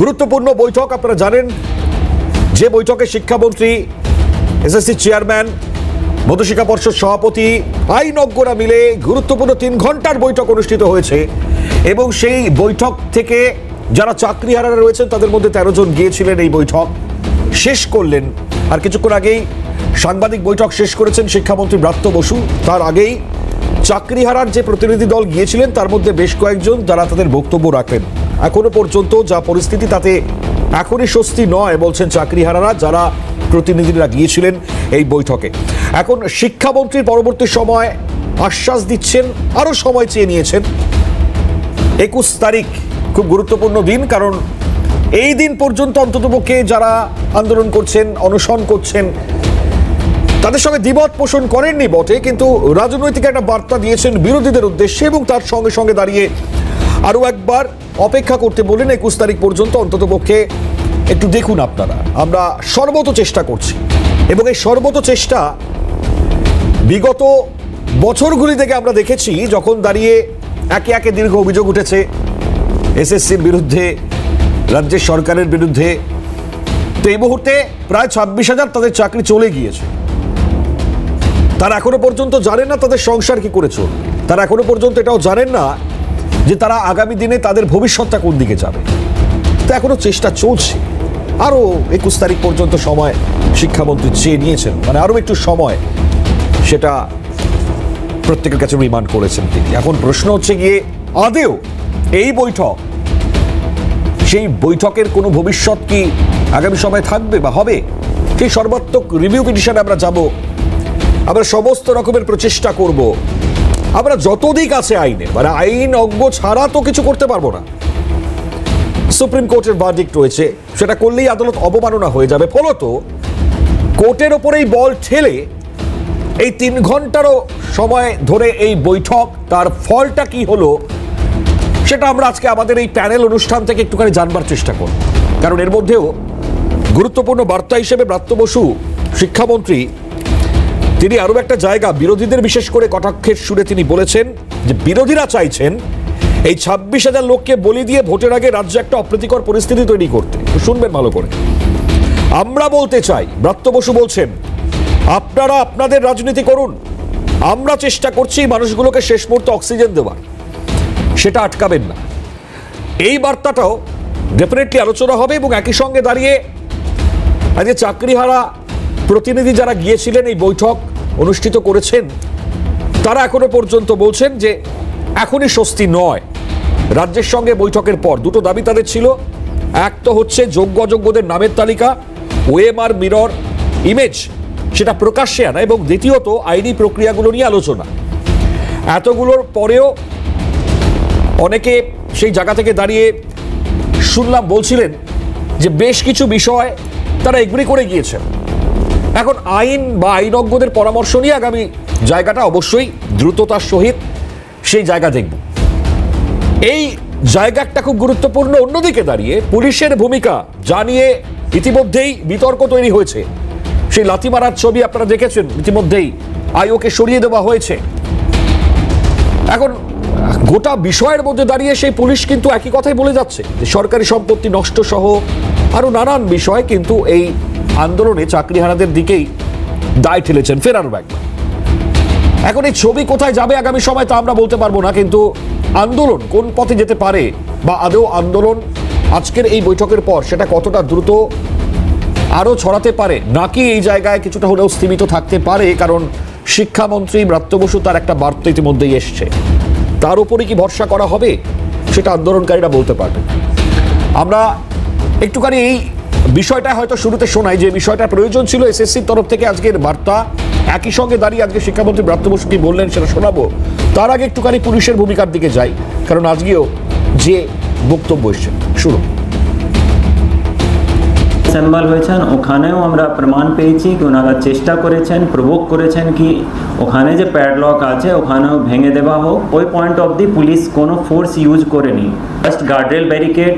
গুরুত্বপূর্ণ বৈঠক আপনারা জানেন, যে বৈঠকে শিক্ষামন্ত্রী, এসএসসি চেয়ারম্যান, মধ্যশিক্ষা পর্ষদ সভাপতি, আইনজ্ঞরা মিলে গুরুত্বপূর্ণ 3 ঘন্টার বৈঠক অনুষ্ঠিত হয়েছে এবং সেই বৈঠক থেকে যারা চাকরিহারারা রয়েছেন তাদের মধ্যে 13 জন গিয়েছিলেন এই বৈঠক, শেষ করলেন। আর কিছুক্ষণ আগেই সাংবাদিক বৈঠক শেষ করেছেন শিক্ষামন্ত্রী ব্রাত্য বসু। তার আগেই চাকরিহারার যে প্রতিনিধি দল গিয়েছিলেন তার মধ্যে বেশ কয়েকজন যারা তাদের বক্তব্য রাখলেন। এখনো পর্যন্ত যা পরিস্থিতি তাতে এখনই স্বস্তি নয় বলছেন চাকরিহারারা, যারা প্রতিনিধিরা গিয়েছিলেন এই বৈঠকে। এখন শিক্ষামন্ত্রীর পরবর্তী সময় আশ্বাস দিচ্ছেন, আরও সময় চেয়ে নিয়েছেন। 21 তারিখ খুব গুরুত্বপূর্ণ দিন, কারণ এই দিন পর্যন্ত অন্ততপক্ষে যারা আন্দোলন করছেন, অনশন করছেন, তাদের সঙ্গে দ্বিমত পোষণ করেননি বটে, কিন্তু রাজনৈতিক একটা বার্তা দিয়েছেন বিরোধীদের উদ্দেশ্যে এবং তার সঙ্গে সঙ্গে দাঁড়িয়ে আরও একবার অপেক্ষা করতে বলেন 21 তারিখ পর্যন্ত। অন্ততপক্ষে একটু দেখুন আপনারা, আমরা সর্বত চেষ্টা করছি এবং এই সর্বত চেষ্টা বিগত বছরগুলি থেকে আমরা দেখেছি, যখন দাঁড়িয়ে একে একে দীর্ঘ অভিযোগ উঠেছে এসএসসির বিরুদ্ধে, রাজ্যের সরকারের বিরুদ্ধে। তো এই মুহূর্তে প্রায় 26,000 তাদের চাকরি চলে গিয়েছে। তারা এখনো পর্যন্ত জানেন না তাদের সংসার কি করে চলবে, তারা এখনো পর্যন্ত এটাও জানেন না যে তারা আগামী দিনে তাদের ভবিষ্যৎটা কোন দিকে যাবে। তো এখনো চেষ্টা চলছে। আরও 21 তারিখ পর্যন্ত সময় শিক্ষামন্ত্রী চেয়ে নিয়েছেন, মানে আরও একটু সময়, সেটা প্রত্যেকের কাছে রিমান্ড করেছেন তিনি। এখন প্রশ্ন হচ্ছে গিয়ে, আদেও এই বৈঠক, সেই বৈঠকের কোনো ভবিষ্যৎ কি আগামী সময় থাকবে বা হবে? সেই সর্বাত্মক রিভিউ পিটিশনে আমরা যাব, আমরা সমস্ত রকমের প্রচেষ্টা করব। আমরা যত দিক আছে আইনের, মানে আইন অজ্ঞ ছাড়া তো কিছু করতে পারবো না। সুপ্রিম কোর্টের ভার্ডিক্ট রয়েছে, সেটা করলেই আদালত অবমাননা হয়ে যাবে। ফলত কোর্টের ওপরেই বল ঠেলে এই 3 ঘন্টারও সময় ধরে এই বৈঠক, তার ফলটা কি হলো সেটা আমরা আজকে আমাদের এই প্যানেল অনুষ্ঠান থেকে একটুখানি জানবার চেষ্টা করব। কারণ এর মধ্যেও গুরুত্বপূর্ণ বার্তা হিসেবে ব্রাত্য বসু শিক্ষামন্ত্রী, তিনি আরও একটা জায়গা বিরোধীদের বিশেষ করে কটাক্ষের সুরে তিনি বলেছেন যে বিরোধীরা চাইছেন এই 26,000 লোককে বলি দিয়ে ভোটের আগে রাজ্যে একটা অপ্রীতিকর পরিস্থিতি তৈরি করতে। শুনবেন ভালো করে। আমরা বলতে চাই, ব্রাত্য বসু বলছেন, আপনারা আপনাদের রাজনীতি করুন, আমরা চেষ্টা করছি মানুষগুলোকে শেষ মুহূর্তে অক্সিজেন দেওয়ার, সেটা আটকাবেন না। এই বার্তাটাও ডেফিনেটলি আলোচনা হবে এবং একই সঙ্গে দাঁড়িয়ে আজকে চাকরিহারা প্রতিনিধি যারা গিয়েছিলেন এই বৈঠক অনুষ্ঠিত করেছেন, তারা এখনো পর্যন্ত বলছেন যে এখনই স্বস্তি নয়। রাজ্যের সঙ্গে বৈঠকের পর 2টো দাবি তাদের ছিল। এক তো হচ্ছে যোগ্য অযোগ্যদের নামের তালিকা, ওএমআর মিরর ইমেজ, সেটা প্রকাশ্যে আনা, এবং দ্বিতীয়ত আইনি প্রক্রিয়াগুলো নিয়ে আলোচনা। এতগুলোর পরেও অনেকে সেই জায়গা থেকে দাঁড়িয়ে শুনলাম বলছিলেন যে বেশ কিছু বিষয় তারা এগ্রি করে গিয়েছেন। এখন আইন বা আইনজ্ঞদের পরামর্শ নিয়ে আগামী জায়গাটা অবশ্যই দ্রুততার সহিত সেই জায়গা দেখব। এই জায়গাটা খুব গুরুত্বপূর্ণ। অন্যদিকে দাঁড়িয়ে পুলিশের ভূমিকা জানিয়ে ইতিমধ্যেই বিতর্ক তৈরি হয়েছে। সেই লাথি মারার ছবি আপনারা দেখেছেন, ইতিমধ্যেই আইওকে সরিয়ে দেওয়া হয়েছে। এখন গোটা বিষয়ের মধ্যে দাঁড়িয়ে সেই পুলিশ কিন্তু একই কথাই বলে যাচ্ছে যে সরকারি সম্পত্তি নষ্ট সহ আরো নানান বিষয় কিন্তু এই আন্দোলনে চাকরিহারাদের দিকেই দায় ঠেলেছেন ফেরার ব্যাগ। এখন এই ছবি কোথায় যাবে আগামী সময় তা আমরা বলতে পারবো না, কিন্তু আন্দোলন কোন পথে যেতে পারে বা আদৌ আন্দোলন আজকের এই বৈঠকের পর সেটা কতটা দ্রুত আরো ছড়াতে পারে, নাকি এই জায়গায় কিছুটা হলেও স্থিমিত থাকতে পারে। কারণ শিক্ষামন্ত্রী ব্রাত্য বসু তার একটা বার্তা ইতিমধ্যেই এসছে, তার উপরে কি ভরসা করা হবে সেটা আন্দোলনকারীরা বলতে পারবে। আমরা একটুখানি এই বিষয়টা হয়তো শুরুতে শোনাই, যে বিষয়টা প্রয়োজন ছিল এসএসসির তরফ থেকে আজকের বার্তা। একই সঙ্গে দাঁড়িয়ে আজকে শিক্ষামন্ত্রী ব্রাত্য বসু কি বললেন সেটা শোনাবো। তার আগে একটুখানি পুলিশের ভূমিকার দিকে যাই, কারণ আজকেও যে বক্তব্য এসছে শুরু। অ্যাসেম্বল হয়েছেন, ওখানেও আমরা প্রমাণ পেয়েছি কি ওনারা চেষ্টা করেছেন, প্রভোক করেছেন কি ওখানে যে প্যাডলক আছে ওখানেও ভেঙে দেওয়া হোক। ওই পয়েন্ট অফ দি পুলিশ কোনো ফোর্স ইউজ করেনি। First guardrail barricade,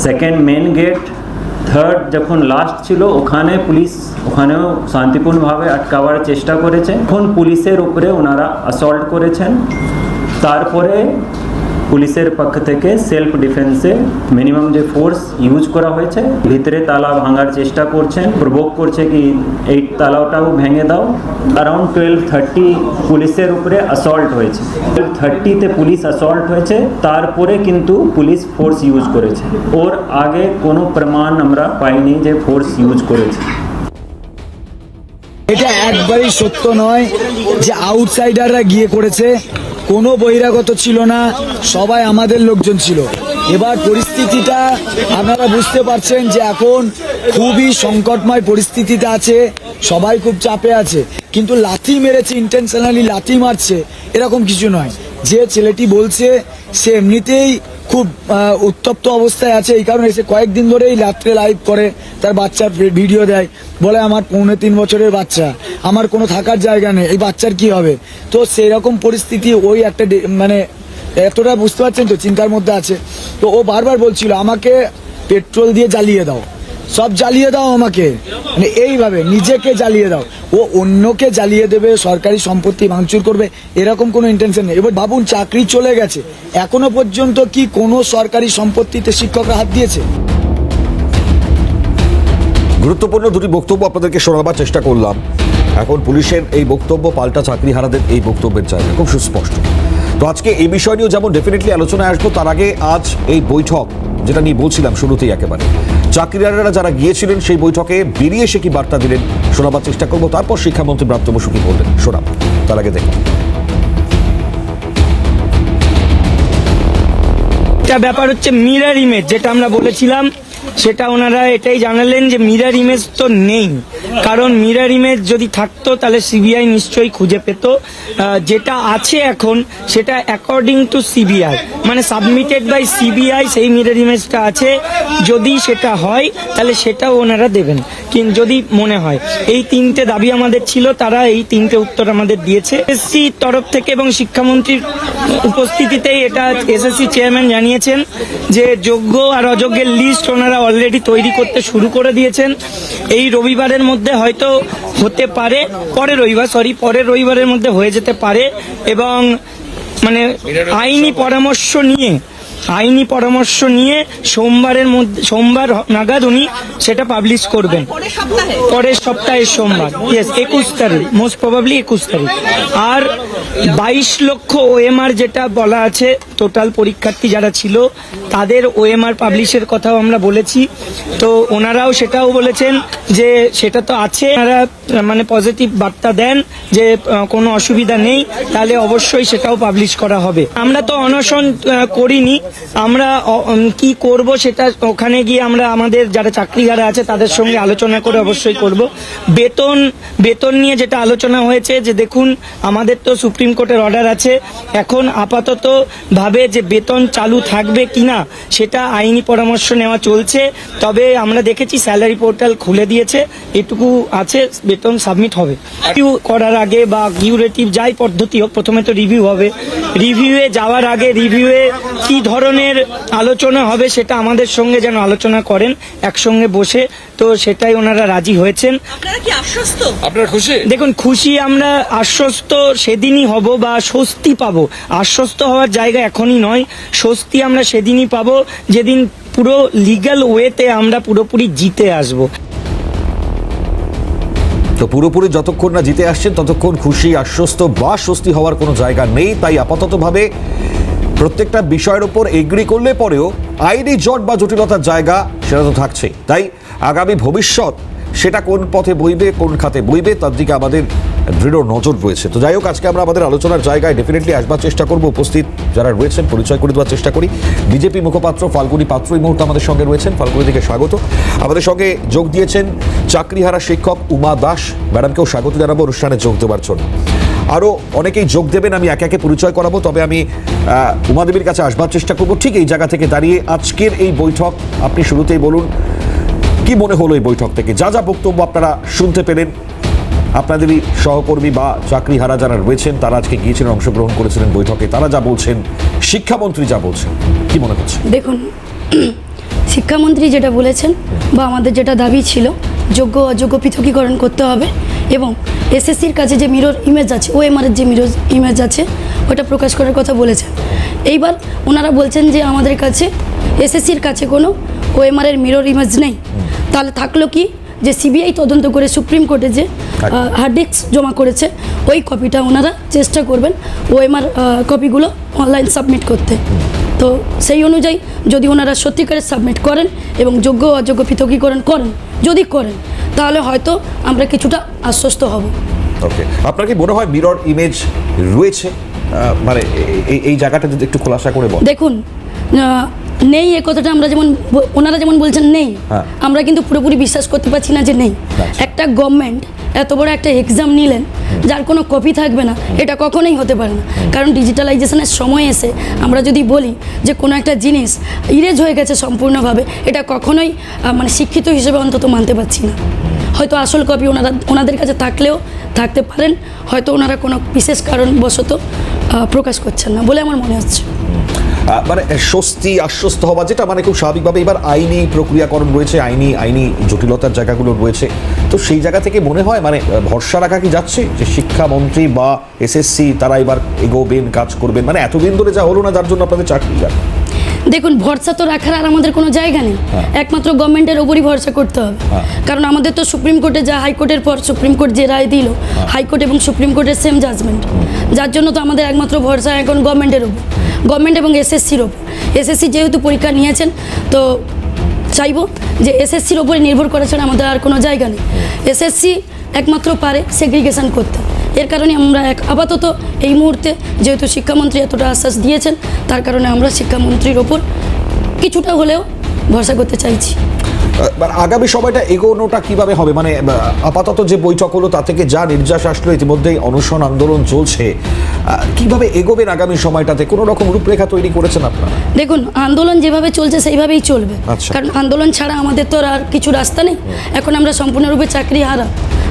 second main gate, third যখন লাস্ট ছিল ওখানে পুলিশ ওখানেও শান্তিপূর্ণভাবে আটকাবার চেষ্টা করেছে। এখন পুলিশের উপরে ওনারা অ্যাসল্ট করেছেন। তারপরে পুলিশের পক্ষ থেকে সেলফ ডিফেন্সে মিনিমাম যে ফোর্স ইউজ করা হয়েছে, ভিতরে তালা ভাঙার চেষ্টা করছেন, প্রভোক করছে কি এই তালাটাও ভেঙে দাও। অ্যারাউন্ড 12:30 পুলিশের উপরে অ্যাসল্ট হয়েছে, 12:30-তে পুলিশ অ্যাসল্ট হয়েছে, তারপরে কিন্তু পুলিশ ফোর্স ইউজ করেছে। ওর আগে কোনো প্রমাণ আমরা পাইনি যে ফোর্স ইউজ করেছে। এটা একবারই সত্য নয় যে আউটসাইডাররা গিয়ে করেছে, কোনো বহিরাগত ছিল না, সবাই আমাদের লোকজন ছিল। এবার পরিস্থিতিটা আপনারা বুঝতে পারছেন যে এখন খুবই সংকটময় পরিস্থিতিতে আছে, সবাই খুব চাপে আছে। কিন্তু লাথি মেরেছে, ইন্টেনশনালি লাথি মারছে এরকম কিছু নয়। যে ছেলেটি বলছে সে এমনিতেই খুব উত্তপ্ত অবস্থায় আছে, এই কারণে সে কয়েকদিন ধরেই রাত্রে লাইভ করে, তার বাচ্চার ভিডিও দেয়, বলে আমার 3.5 বছরের বাচ্চা, আমার কোনো থাকার জায়গা নেই, এই বাচ্চার কি হবে। তো সেই রকম পরিস্থিতি, ওই একটা মানে এতটা বুঝতে পারছেন তো, চিন্তার মধ্যে আছে। তো ও বারবার বলছিল আমাকে পেট্রোল দিয়ে জ্বালিয়ে দাও, সব জ্বালিয়ে দাও আমাকে, মানে এইভাবে নিজেকে জ্বালিয়ে দাও। ও অন্যকে জ্বালিয়ে দেবে, সরকারি সম্পত্তি ভাঙচুর করবে, এরকম কোনো ইন্টেনশন নেই। এবার ভাবুন, চাকরি চলে গেছে, এখনো পর্যন্ত কি কোনো সরকারি সম্পত্তিতে শিক্ষকরা হাত দিয়েছে? গুরুত্বপূর্ণ দুটি বক্তব্য আপনাদেরকে শোনাবার চেষ্টা করলাম। এখন পুলিশের এই বক্তব্য পাল্টা চাকরিহারাদের এই বক্তব্যের জায়গা খুব সুস্পষ্ট। তো আজকে এই বিষয় নিয়েও যেমন ডেফিনেটলি আলোচনায় আসবো, তার আগে আজ এই বৈঠক যেটা নিয়ে বলছিলাম শুরুতেই, একেবারে চাকরিহারারা যারা গিয়েছিলেন সেই বৈঠকে বেরিয়ে এসে কি বার্তা দিলেন শোনাবার চেষ্টা করবো। তারপর শিক্ষামন্ত্রী ব্রাত্য বসু কি বললেন শোনাব, তার আগে দেখুন। একটা ব্যাপার হচ্ছে মিরর ইমেজ, যেটা আমরা বলেছিলাম সেটা ওনারা এটাই জানালেন যে মিরর ইমেজ তো নেই, কারণ মিরর ইমেজ যদি থাকতো তাহলে সিবিআই নিশ্চয়ই খুঁজে পেত। যেটা আছে এখন সেটা অ্যাকর্ডিং টু সিবিআই, মানে সাবমিটেড বাই সিবিআই, সেই মিরর ইমেজটা আছে। যদি সেটা হয় তাহলে সেটাও ওনারা দেবেন, কিন্তু যদি মনে হয়। এই তিনটে দাবি আমাদের ছিল, তারা এই তিনটে উত্তর আমাদের দিয়েছে এসএসসি তরফ থেকে, এবং শিক্ষামন্ত্রীর উপস্থিতিতেই এটা এসএসসি চেয়ারম্যান জানিয়েছেন যে যোগ্য আর অযোগ্যের লিস্ট ওনারা অলরেডি তৈরি করতে শুরু করে দিয়েছেন। এই রবিবারের মধ্যে হয়তো হতে পারে, পরের রবিবারের মধ্যে হয়ে যেতে পারে, এবং মানে আইনি পরামর্শ নিয়ে সোমবার নাগাদ উনি সেটা পাবলিশ করবেন, পরের সপ্তাহের সোমবার, 21 তারিখ, মোস্ট প্রবাবলি 21 তারিখ। আর 22 লক্ষ ওএমআর যেটা বলা আছে, টোটাল পরীক্ষার্থী যারা ছিল তাদের ওএমআর পাবলিশের কথাও আমরা বলেছি। তো ওনারাও সেটাও বলেছেন যে সেটা তো আছে, ওনারা মানে পজিটিভ বার্তা দেন যে কোনো অসুবিধা নেই, তাহলে অবশ্যই সেটাও পাবলিশ করা হবে। আমরা তো অনশন করিনি, আমরা কি করব সেটা ওখানে গিয়ে আমরা আমাদের যারা চাকরিহারা আছে তাদের সঙ্গে আলোচনা করে অবশ্যই করব। বেতন নিয়ে যেটা আলোচনা হয়েছে, যে দেখুন আমাদের তো সুপ্রিম কোর্টের অর্ডার আছে, এখন আপাতত ভাবে যে বেতন চালু থাকবে কিনা সেটা আইনি পরামর্শ নেওয়া চলছে। তবে আমরা দেখেছি স্যালারি পোর্টাল খুলে দিয়েছে, এটুকু আছে, বেতন সাবমিট হবে। রিভিউ করার আগে বা কিউরেটিভ যাই পদ্ধতি হোক, প্রথমে তো রিভিউ হবে, রিভিউয়ে যাওয়ার আগে রিভিউয়ে কি ধরনের আলোচনা হবে সেটা আমাদের সঙ্গে যেন আলোচনা করেন একসঙ্গে বসে। তো সেটাই ওনারা রাজি হয়েছেন। আপনারা কি আশ্বস্ত? আপনারা খুশি? দেখুন, খুশি আমরা, আশ্বস্ত সেদিনই হব বা স্বস্তি পাবো। আশ্বস্ত হওয়ার জায়গা এখনই নয়, স্বস্তি আমরা সেদিনই পাবো যেদিন পুরো লিগ্যাল ওয়েতে আমরা পুরোপুরি জিতে আসবো। তো পুরোপুরি যতক্ষণ না জিতে আসছেন ততক্ষণ খুশি, আশ্বস্ত বা স্বস্তি হওয়ার কোনো জায়গা নেই। তাই আপাততভাবে প্রত্যেকটা বিষয়ের উপর এগ্রি করলে পরেও আইনি জট বা জটিলতার জায়গা সেটা তো থাকছেই। তাই আগামী ভবিষ্যৎ সেটা কোন পথে বইবে, কোন খাতে বইবে, তার দিকে আমাদের দৃঢ় নজর রয়েছে। তো যাই হোক, আজকে আমরা আমাদের আলোচনার জায়গায় ডেফিনেটলি আসবার চেষ্টা করব। উপস্থিত যারা রয়েছেন পরিচয় করে দেওয়ার চেষ্টা করি। বিজেপি মুখপাত্র ফাল্গুনী পাত্র এই মুহূর্তে আমাদের সঙ্গে রয়েছেন। ফাল্গুনীদিকে স্বাগত। আমাদের সঙ্গে যোগ দিয়েছেন চাকরিহারা শিক্ষক উমা দাস ম্যাডামকেও স্বাগত জানাবো অনুষ্ঠানে যোগ দেওয়ার জন্য। আরও অনেকেই যোগ দেবেন, আমি একে একে পরিচয় করাবো। তবে আমি উমাদেবীর কাছে আসবার চেষ্টা করব ঠিক এই জায়গা থেকে দাঁড়িয়ে। আজকের এই বৈঠক আপনি শুরুতেই বলুন, কি মনে হলো এই বৈঠক থেকে? যা যা বক্তব্য আপনারা শুনতে পেলেন, আপনাদেরই সহকর্মী বা চাকরিহারা যারা রয়েছেন তারা আজকে গিয়েছিলেন, অংশগ্রহণ করেছিলেন বৈঠকে, তারা যা বলছেন, শিক্ষামন্ত্রী যা বলছেন, কি মনে হচ্ছে? দেখুন, শিক্ষামন্ত্রী যেটা বলেছেন বা আমাদের যেটা দাবি ছিল, যোগ্য অযোগ্য পৃথকীকরণ করতে হবে এবং এসএসসির কাছে যে মিরর ইমেজ আছে, ওএমআরের যে মিরর ইমেজ আছে ওটা প্রকাশ করার কথা বলেছেন। এইবার ওনারা বলছেন যে আমাদের কাছে এসএসসির কাছে কোনো ওএমআরের মিরর ইমেজ নেই। তাহলে থাকলো কি, যে সিবিআই তদন্ত করে সুপ্রিম কোর্টে যে হার্ড ডিস্ক জমা করেছে ওই কপিটা ওনারা চেষ্টা করবেন ওএমআর কপিগুলো অনলাইন সাবমিট করতে। তো সেই অনুযায়ী যদি ওনারা সত্যিকারের সাবমিট করেন এবং যোগ্য অযোগ্য পৃথকীকরণ করেন, যদি করেন তাহলে হয়তো আমরা কিছুটা আশ্বস্ত হব। ওকে, আপনার কি মনে হয় মিরর ইমেজ রয়েছে? মানে এই জায়গাটা যদি একটু খোলাসা করে বল। দেখুন, নেই এ কথাটা আমরা যেমন ওনারা যেমন বলছেন নেই, হ্যাঁ। আমরা কিন্তু পুরোপুরি বিশ্বাস করতে পারছি না যে নেই। আচ্ছা। একটা গভর্নমেন্ট এত বড় একটা এক্সাম নিলেন যার কোনো কপি থাকবে না, এটা কখনোই হতে পারে না। কারণ ডিজিটালাইজেশনের সময় এসে আমরা যদি বলি যে কোনো একটা জিনিস ইরেজ হয়ে গেছে সম্পূর্ণভাবে, এটা কখনোই মানে শিক্ষিত হিসেবে অন্তত মানতে পারছি না। হয়তো আসল কপি ওনাদের কাছে থাকলেও থাকতে পারেন, হয়তো ওনারা কোনো বিশেষ কারণবশত প্রকাশ করছেন না বলে আমার মনে হচ্ছে। মানে স্বস্তি আশ্বস্ত হওয়া, যেটা মানে খুব স্বাভাবিকভাবে এবার আইনি প্রক্রিয়াকরণ রয়েছে, আইনি জটিলতার জায়গাগুলো রয়েছে, তো সেই জায়গা থেকে মনে হয় মানে ভরসা রাখা কি যাচ্ছে যে শিক্ষামন্ত্রী বা এসএসসি তারা এবার এগোবেন, কাজ করবেন? মানে এতদিন ধরে যা হলো না, যার জন্য আপনাদের চাকরি যান। দেখুন, ভরসা তো রাখার আর আমাদের কোনো জায়গা নেই, একমাত্র গভর্নমেন্টের ওপরই ভরসা করতে হবে। কারণ আমাদের তো সুপ্রিম কোর্টে যা, হাইকোর্টের পর সুপ্রিম কোর্ট যে রায় দিল, হাইকোর্ট এবং সুপ্রিম কোর্টের সেম জাজমেন্ট, যার জন্য তো আমাদের একমাত্র ভরসা এখন গভর্নমেন্টের ওপর, গভর্নমেন্ট এবং এসএসসির ওপর। এসএসসি যেহেতু পরীক্ষা নিয়েছেন, তো চাইবো যে এসএসসির ওপরে নির্ভর করা ছাড়া আমাদের আর কোনো জায়গা নেই। এসএসসি একমাত্র পারে সেগ্রিগেশন করতে। এর কারণে আমরা আপাতত এই মুহূর্তে যেহেতু শিক্ষামন্ত্রী এতটা আশ্বাস দিয়েছেন, তার কারণে আমরা শিক্ষামন্ত্রীর ওপর কিছুটা হলেও ভরসা করতে চাইছি। আগামী সময়টা এগোনোটা কিভাবে হবে? মানে আপাতত যে বৈঠক হলো তা থেকে যা নির্যাস আসলো, ইতিমধ্যেই অনশন আন্দোলন চলছে, কিভাবে এগোবেন আগামী সময়টাতে? কোনো রকম রূপরেখা তৈরি করেছেন আপনারা? দেখুন, আন্দোলন যেভাবে চলছে সেইভাবেই চলবে। আচ্ছা। কারণ আন্দোলন ছাড়া আমাদের তো আর কিছু রাস্তা নেই। এখন আমরা সম্পূর্ণরূপে চাকরি হারা,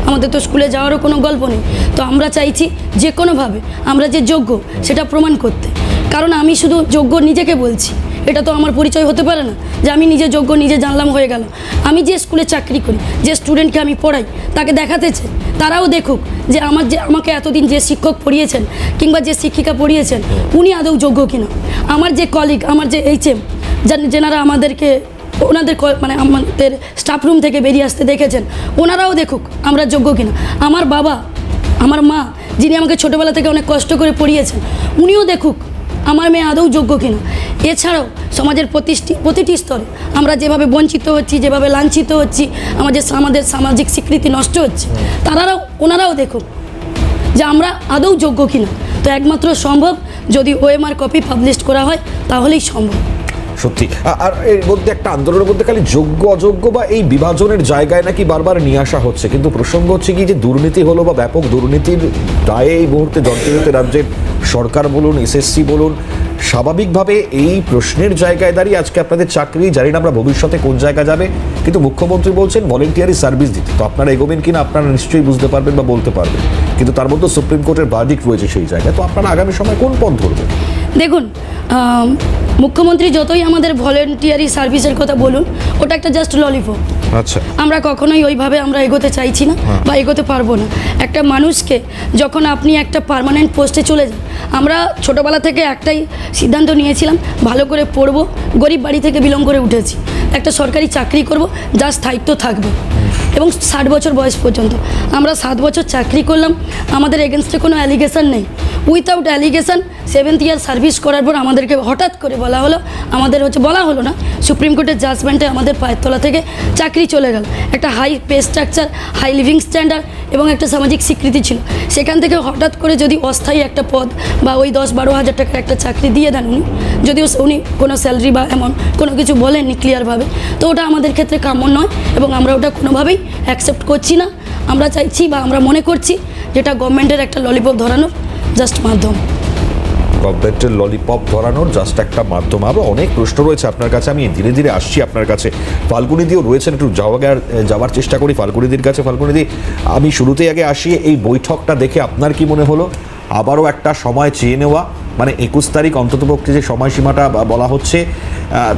আমাদের তো স্কুলে যাওয়ারও কোনো গল্প নেই। তো আমরা চাইছি যে কোনোভাবে আমরা যে যোগ্য সেটা প্রমাণ করতে। কারণ আমি শুধু যোগ্য নিজেকে বলছি, এটা তো আমার পরিচয় হতে পারে না যে আমি নিজে যোগ্য, নিজে জানলাম হয়ে গেল। আমি যে স্কুলে চাকরি করি, যে স্টুডেন্টকে আমি পড়াই, তাকে দেখাতে চাই তারাও দেখুক যে আমাকে এতদিন যে শিক্ষক পড়িয়েছেন কিংবা যে শিক্ষিকা পড়িয়েছেন উনি আদৌ যোগ্য কিনা। আমার যে কলিগ, আমার যে এইচএম, যেনারা আমাদেরকে মানে আমাদের স্টাফ রুম থেকে বেরিয়ে আসতে দেখেছেন, ওনারাও দেখুক আমরা যোগ্য কিনা। আমার বাবা, আমার মা, যিনি আমাকে ছোটোবেলা থেকে অনেক কষ্ট করে পড়িয়েছেন, উনিও দেখুক আমার মেয়ে আদৌ যোগ্য কিনা। এছাড়াও সমাজের প্রতিটি স্তরে আমরা যেভাবে বঞ্চিত হচ্ছি, যেভাবে লাঞ্ছিত হচ্ছি, আমাদের সামাজিক স্বীকৃতি নষ্ট হচ্ছে, ওনারাও দেখুক যে আমরা আদৌ যোগ্য কিনা। তো একমাত্র সম্ভব যদি ওএমআর কপি পাবলিশ করা হয়, তাহলেই সম্ভব। সত্যি। আর এর মধ্যে একটা আন্দোলনের মধ্যে খালি যোগ্য অযোগ্য বা এই বিভাজনের জায়গায় নাকি বারবার নিয়ে আসা হচ্ছে, কিন্তু প্রসঙ্গ হচ্ছে কি যে দুর্নীতি হলো বা ব্যাপক দুর্নীতির দায়ে এই মুহূর্তে জর্জরিত রাজ্যের সরকার বলুন, এসএসসি বলুন, স্বাভাবিকভাবে এই প্রশ্নের জায়গায় দাঁড়িয়ে আজকে আপনাদের চাকরি, জানি না আমরা ভবিষ্যতে কোন জায়গায় যাবে, কিন্তু মুখ্যমন্ত্রী বলছেন ভলেন্টিয়ারি সার্ভিস দিতে। তো আপনারা এগোবেন কিনা আপনারা নিশ্চয়ই বুঝতে পারবেন বা বলতে পারবেন, কিন্তু তার মধ্যে সুপ্রিম কোর্টের ভার্ডিক্ট রয়েছে সেই জায়গায়। তো আপনারা আগামী সময় কোন পথ ধরবেন? দেখুন, মুখ্যমন্ত্রী যতই আমাদের ভলেন্টিয়ারি সার্ভিসের কথা বলুন, ওটা একটা জাস্ট ললিপপ। আচ্ছা, আমরা কখনোই ওইভাবে আমরা এগোতে চাইছি না বা এগোতে পারবো না। একটা মানুষকে যখন আপনি একটা পার্মানেন্ট পোস্টে চলে যান, আমরা ছোটোবেলা থেকে একটাই সিদ্ধান্ত নিয়েছিলাম, ভালো করে পড়বো, গরিব বাড়ি থেকে বিলং করে উঠেছি, একটা সরকারি চাকরি করব যার স্থায়িত্ব থাকবে এবং 60 বছর বয়স পর্যন্ত। আমরা 7 বছর চাকরি করলাম, আমাদের এগেনস্টে কোনো অ্যালিগেশন নেই। Without allegation 7th year service করার পর আমাদেরকে হঠাৎ করে বলা হলো, বলা হলো না, সুপ্রিম কোর্টের জাজমেন্টে আমাদের পায়ের তলা থেকে চাকরি চলে গেল। একটা high pay structure, high living standard এবং একটা সামাজিক স্বীকৃতি ছিল, সেখান থেকে হঠাৎ করে যদি অস্থায়ী একটা পদ বা ওই 10-12 হাজার টাকার একটা চাকরি দিয়ে দেন উনি, যদিও উনি কোনো স্যালারি বা এমন কোনো কিছু বলেননি ক্লিয়ারভাবে, তো ওটা আমাদের ক্ষেত্রে কাম্য নয় এবং আমরা ওটা কোনোভাবেই অ্যাকসেপ্ট করছি না। আমরা চাইছি বা আমরা মনে করছি যেটা গভর্নমেন্টের একটা ললিপপ ধরানোর জাস্ট মাধ্যম। গভর্নমেন্টের ললিপপ ধরানোর জাস্ট একটা মাধ্যম। আরও অনেক প্রশ্ন রয়েছে আপনার কাছে, আমি ধীরে ধীরে আসছি আপনার কাছে। ফাল্গুনিদিও রয়েছেন, একটু যাওয়ার চেষ্টা করি ফাল্গুনিদির কাছে। ফাল্গুনিদি, আমি শুরুতেই আগে আসি, এই বৈঠকটা দেখে আপনার কি মনে হলো? আবারও একটা সময় চেয়ে নেওয়া, মানে 21 তারিখ অন্ততপক্ষে যে সময়সীমাটা বলা হচ্ছে,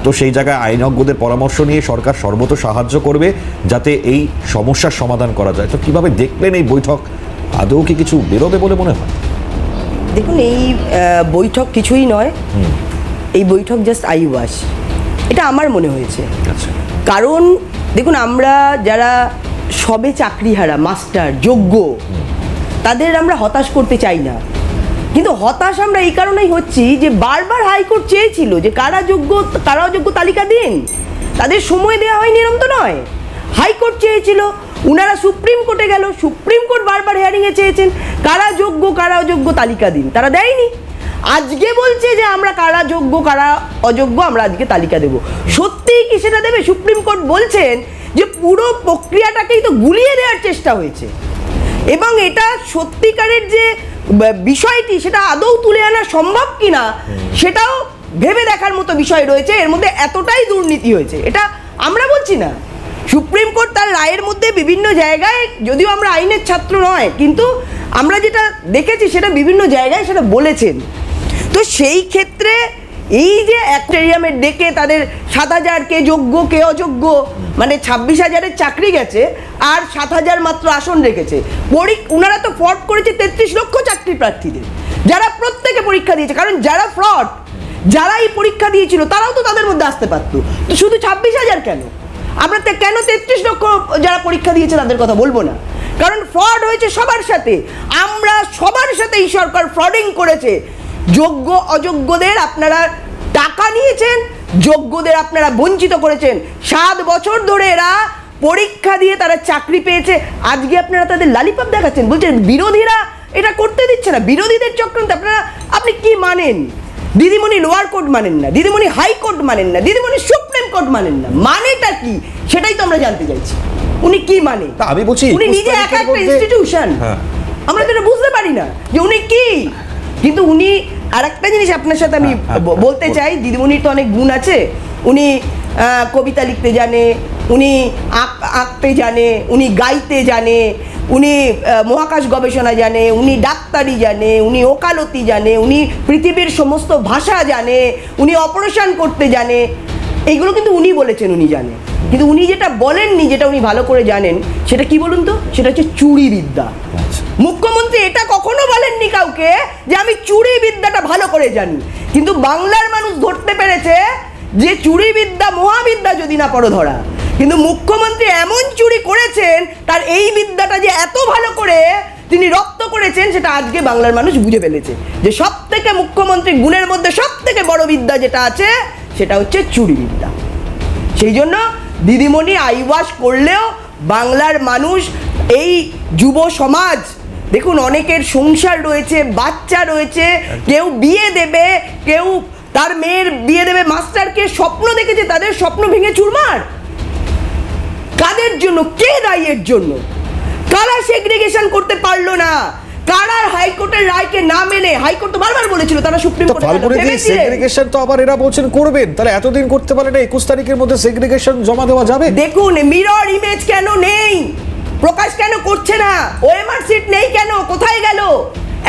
তো সেই জায়গায় আইনজ্ঞদের পরামর্শ নিয়ে সরকার সর্বত সাহায্য করবে যাতে এই সমস্যার সমাধান করা যায়। তো কিভাবে দেখলেন এই বৈঠক? আদৌ কি কিছু বেরোবে বলে মনে হয়? দেখুন, এই বৈঠক কিছুই নয়, এই বৈঠক জাস্ট আই ওয়াশ, এটা আমার মনে হয়েছে। আচ্ছা, কারণ দেখুন, আমরা যারা সবে চাকরিহারা মাস্টার যোগ্য, তাদের আমরা হতাশ করতে চাই না, কিন্তু হতাশ আমরা এই কারণেই হচ্ছি যে বারবার হাইকোর্ট চেয়েছিল যে কারা যোগ্য কারা অযোগ্য তালিকা দিন, তাদের সময় দেওয়া হয়নি, এরম তো নয়। হাইকোর্ট চেয়েছিল, উনারা সুপ্রিম কোর্টে গেল, সুপ্রিম কোর্ট বারবার হিয়ারিংয়ে চেয়েছেন কারা যোগ্য কারা অযোগ্য তালিকা দিন, তারা দেয়নি। আজকে বলছে যে আমরা কারা যোগ্য কারা অযোগ্য আমরা আজকে তালিকা দেব। সত্যিই কি সেটা দেবে? সুপ্রিম কোর্ট বলছেন যে পুরো প্রক্রিয়াটাকেই তো গুলিয়ে দেওয়ার চেষ্টা হয়েছে, এবং এটা সত্যিকারের যে বিষয়টি সেটা আদৌ তুলে আনা সম্ভব কিনা সেটাও ভেবে দেখার মতো বিষয় রয়েছে। এর মধ্যে এতটাই দুর্নীতি হয়েছে, এটা আমরা বলছি না, সুপ্রিম কোর্ট তার রায়ের মধ্যে বিভিন্ন জায়গায়, যদিও আমরা আইনের ছাত্র নয়, কিন্তু আমরা যেটা দেখেছি সেটা বিভিন্ন জায়গায় সেটা বলেছেন। তো সেই ক্ষেত্রে এই যে অ্যাক্টেরিয়ামের ডেকে তাদের 7,000 কে যোগ্য কে অযোগ্য, মানে 26,000-এর চাকরি গেছে আর 7,000 মাত্র আসন রেখেছে। ওনারা তো ফ্রড করেছে 33 লক্ষ চাকরি প্রার্থীদের, যারা প্রত্যেকে পরীক্ষা দিয়েছে। কারণ যারা ফ্রড, যারা এই পরীক্ষা দিয়েছিল তারাও তো তাদের মধ্যে আসতে পারতো, তো শুধু 26,000 কেন? আমরা কেন 33 লক্ষ যারা পরীক্ষা দিয়েছে তাদের কথা বলবো না? কারণ ফ্রড হয়েছে সবার সাথে, আমরা সবার সাথে এই সরকার ফ্রডিং করেছে। যোগ্য অযোগ্যদের আপনারা টাকা নিয়েছেন, যোগ্যদের আপনারা বঞ্চিত করেছেন। 7 বছর ধরে এরা পরীক্ষা দিয়ে তারা চাকরি পেয়েছে, আজকে আপনারা তাদের লালিপাপ দেখাচ্ছেন, বলছেন বিরোধীরা এটা করতে দিচ্ছে না, বিরোধীদের চক্রান্ত। আপনি কি মানেন? দিদিমণি লোয়ার কোর্ট মানেন না, দিদিমণি হাইকোর্ট মানেন না, দিদিমণি সুপ্রিম কোর্ট মানেন না, মানেটা কি সেটাই তো আমরা জানতে চাইছি। উনি কি মানে? আমি বলছি উনি নিজে একা একটা ইনস্টিটিউশন, আমরা তো এটা বুঝতে পারি না যে উনি কি। কিন্তু উনি আর একটা জিনিস আপনার সাথে আমি বলতে চাই, দিদিমণির তো অনেক গুণ আছে। উনি কবিতা লিখতে জানে, উনি আঁকতে জানে, উনি গাইতে জানে, উনি মহাকাশ গবেষণা জানে, উনি ডাক্তারি জানে, উনি ওকালতি জানে, উনি পৃথিবীর সমস্ত ভাষা জানে, উনি অপারেশন করতে জানে। এইগুলো কিন্তু উনি বলেছেন উনি জানে, কিন্তু উনি যেটা বলেননি, যেটা উনি ভালো করে জানেন, সেটা কি বলুন তো? সেটা হচ্ছে চুরি বিদ্যা। মুখ্যমন্ত্রী এটা কখনো বলেননি কাউকে যে আমি চুরি বিদ্যাটা ভালো করে জানি, কিন্তু বাংলার মানুষ ধরতে পেরেছে যে চুরি বিদ্যা মহাবিদ্যা যদি না পড়ো ধরা। কিন্তু মুখ্যমন্ত্রী এমন চুরি করেছেন, তার এই বিদ্যাটা যে এত ভালো করে তিনি রপ্ত করেছেন, সেটা আজকে বাংলার মানুষ বুঝে ফেলেছে যে সব থেকে মুখ্যমন্ত্রী গুণের মধ্যে সব থেকে বড় বিদ্যা যেটা আছে সেটা হচ্ছে চুরি বিদ্যা। সেই জন্য দিদিমণি আইওয়াশ করলেও বাংলার মানুষ, এই যুব সমাজ, দেখুন অনেকের সংসার রয়েছে, বাচ্চা রয়েছে, কেউ বিয়ে দেবে, কেউ তার মেয়ের বিয়ে দেবে, মাস্টারকে স্বপ্ন দেখেছে, তাদের স্বপ্ন ভেঙে চুরমার। কাদের জন্য? কে দায়ী এর জন্য? কারা সেগ্রিগেশন করতে পারলো না? কারা হাইকোর্টের রায়কে না মেনে? হাইকোর্ট তো বারবার বলেছিল তারা সুপ্রিম কোর্টে সেগ্রিগেশন তো আবার এরা বলছেন করবেন, তাহলে এতদিন করতে পারে না, 21 তারিখের মধ্যে সেগ্রিগেশন জমা দেওয়া যাবে। দেখুন মিরর ইমেজ কেন নেই, প্রকাশ কেন করছে না? ওএমআর সিট নেই কেন? কোথায় গেল?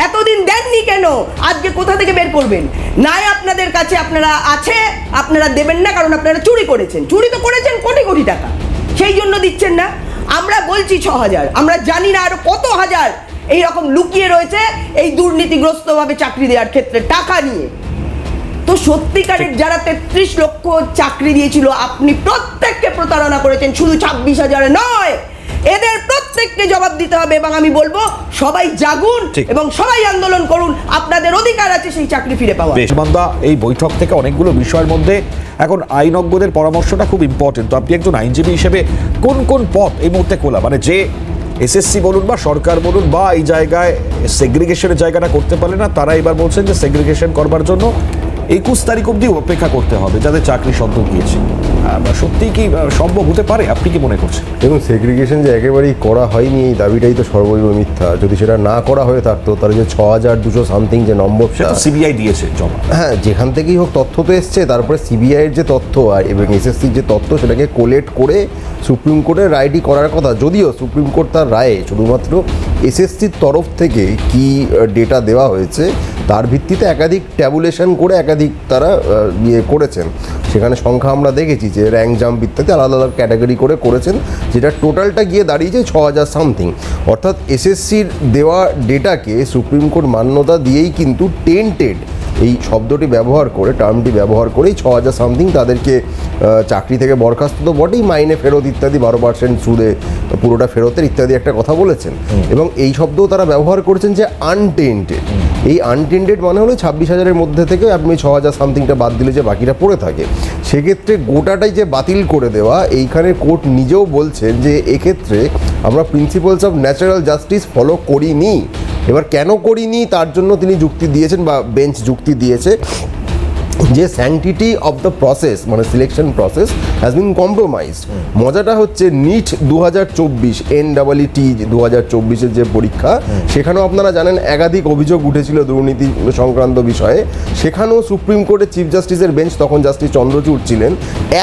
এতদিন দেননি কেন? আজকে কোথা থেকে বের করবেন? নাই আপনাদের কাছে আপনারা আছে, আপনারা দেবেন না, কারণ আপনারা চুরি করেছেন। চুরি তো করেছেন কোটি কোটি টাকা, সেই জন্য দিচ্ছেন না। আমরা বলছি 6,000, আমরা জানি না আরো কত হাজার এইরকম লুকিয়ে রয়েছে এই দুর্নীতিগ্রস্তভাবে চাকরি দেওয়ার ক্ষেত্রে টাকা নিয়ে। তো সত্যিকারের যারা 33 লক্ষ চাকরি দিয়েছিল, আপনি প্রত্যেককে প্রতারণা করেছেন, শুধু 26,000 নয়, এদের প্রত্যেককে জবাব দিতে হবে। এবং আমি বলবো সবাই জাগুন এবং সবাই আন্দোলন করুন, আপনাদের অধিকার আছে সেই চাকরি ফিরে পাওয়া। সুমানদা, এই বৈঠক থেকে অনেকগুলো বিষয়ের মধ্যে এখন আইনজ্ঞদের পরামর্শটা খুব ইম্পর্টেন্ট। তো আপনি একজন আইনজীবী হিসেবে কোন কোন পথ এই মুহূর্তে খোলা, মানে যে এসএসসি বলুন বা সরকার বলুন বা এই জায়গায় সেগ্রিগেশনের জায়গাটা করতে পারে না, তারা এবার বলছেন যে সেগ্রিগেশন করবার জন্য 21 তারিখ অবধি অপেক্ষা করতে হবে যাদের চাকরি সদ্য গিয়েছে। সত্যিই কি সম্ভব হতে পারে? আপনি কি মনে করছেন? এবং সেগ্রিগেশন যে একেবারেই করা হয়নি এই দাবিটাই তো সর্বৈব মিথ্যা। যদি সেটা না করা হয়ে থাকতো তাহলে যে 6,200 সামথিং যে নম্বরটা সিবিআই দিয়েছে জমা, হ্যাঁ, যেখান থেকেই হোক তথ্য তো এসছে, তারপরে সিবিআইয়ের যে তথ্য আর এবং এসএসসির যে তথ্য সেটাকে কোলেক্ট করে সুপ্রিম কোর্টের রায়টি করার কথা। যদিও সুপ্রিম কোর্ট তার রায়ে শুধুমাত্র এসএসসির তরফ থেকে কি ডেটা দেওয়া হয়েছে তার ভিত্তিতে একাধিক ট্যাবুলেশন করে একাধিক তারা ইয়ে করেছেন। সেখানে সংখ্যা আমরা দেখেছি যে র্যাঙ্ক জাম্প ইত্যাদি আলাদা আলাদা ক্যাটাগরি করে করেছেন, যেটা টোটালটা গিয়ে দাঁড়িয়েছে 6,000 সামথিং। অর্থাৎ এসএসসির দেওয়া ডেটাকে সুপ্রিম কোর্ট মান্যতা দিয়েই কিন্তু টেন্টেড এই শব্দটি ব্যবহার করে, টার্মটি ব্যবহার করেই 6,000 সামথিং তাদেরকে চাকরি থেকে বরখাস্ত তো বটেই, মাইনে ফেরত ইত্যাদি, 12% সুদে পুরোটা ফেরতের ইত্যাদি একটা কথা বলেছেন। এবং এই শব্দও তারা ব্যবহার করেছেন যে আনটেন্টেড। এই আনটেন্টেড মানে হলো 26,000-এর মধ্যে থেকে আপনি 6,000 সামথিংটা বাদ দিলে যে বাকিটা পড়ে থাকে, সেক্ষেত্রে গোটাটাই যে বাতিল করে দেওয়া, এইখানে কোর্ট নিজেও বলছেন যে এক্ষেত্রে আমরা principles of natural justice follow করিনি। এবার কেন করিনি তার জন্য তিনি যুক্তি দিয়েছেন বা বেঞ্চ যুক্তি দিয়েছে যে স্যাংটিটি অফ দ্য প্রসেস, মানে selection process has been compromised. মজাটা হচ্ছে নিট 2024 NEET 2024-এর যে পরীক্ষা, সেখানেও আপনারা জানেন একাধিক অভিযোগ উঠেছিল দুর্নীতি সংক্রান্ত বিষয়ে। সেখানেও সুপ্রিম কোর্টের চিফ জাস্টিসের বেঞ্চ, তখন জাস্টিস চন্দ্রচূড় ছিলেন,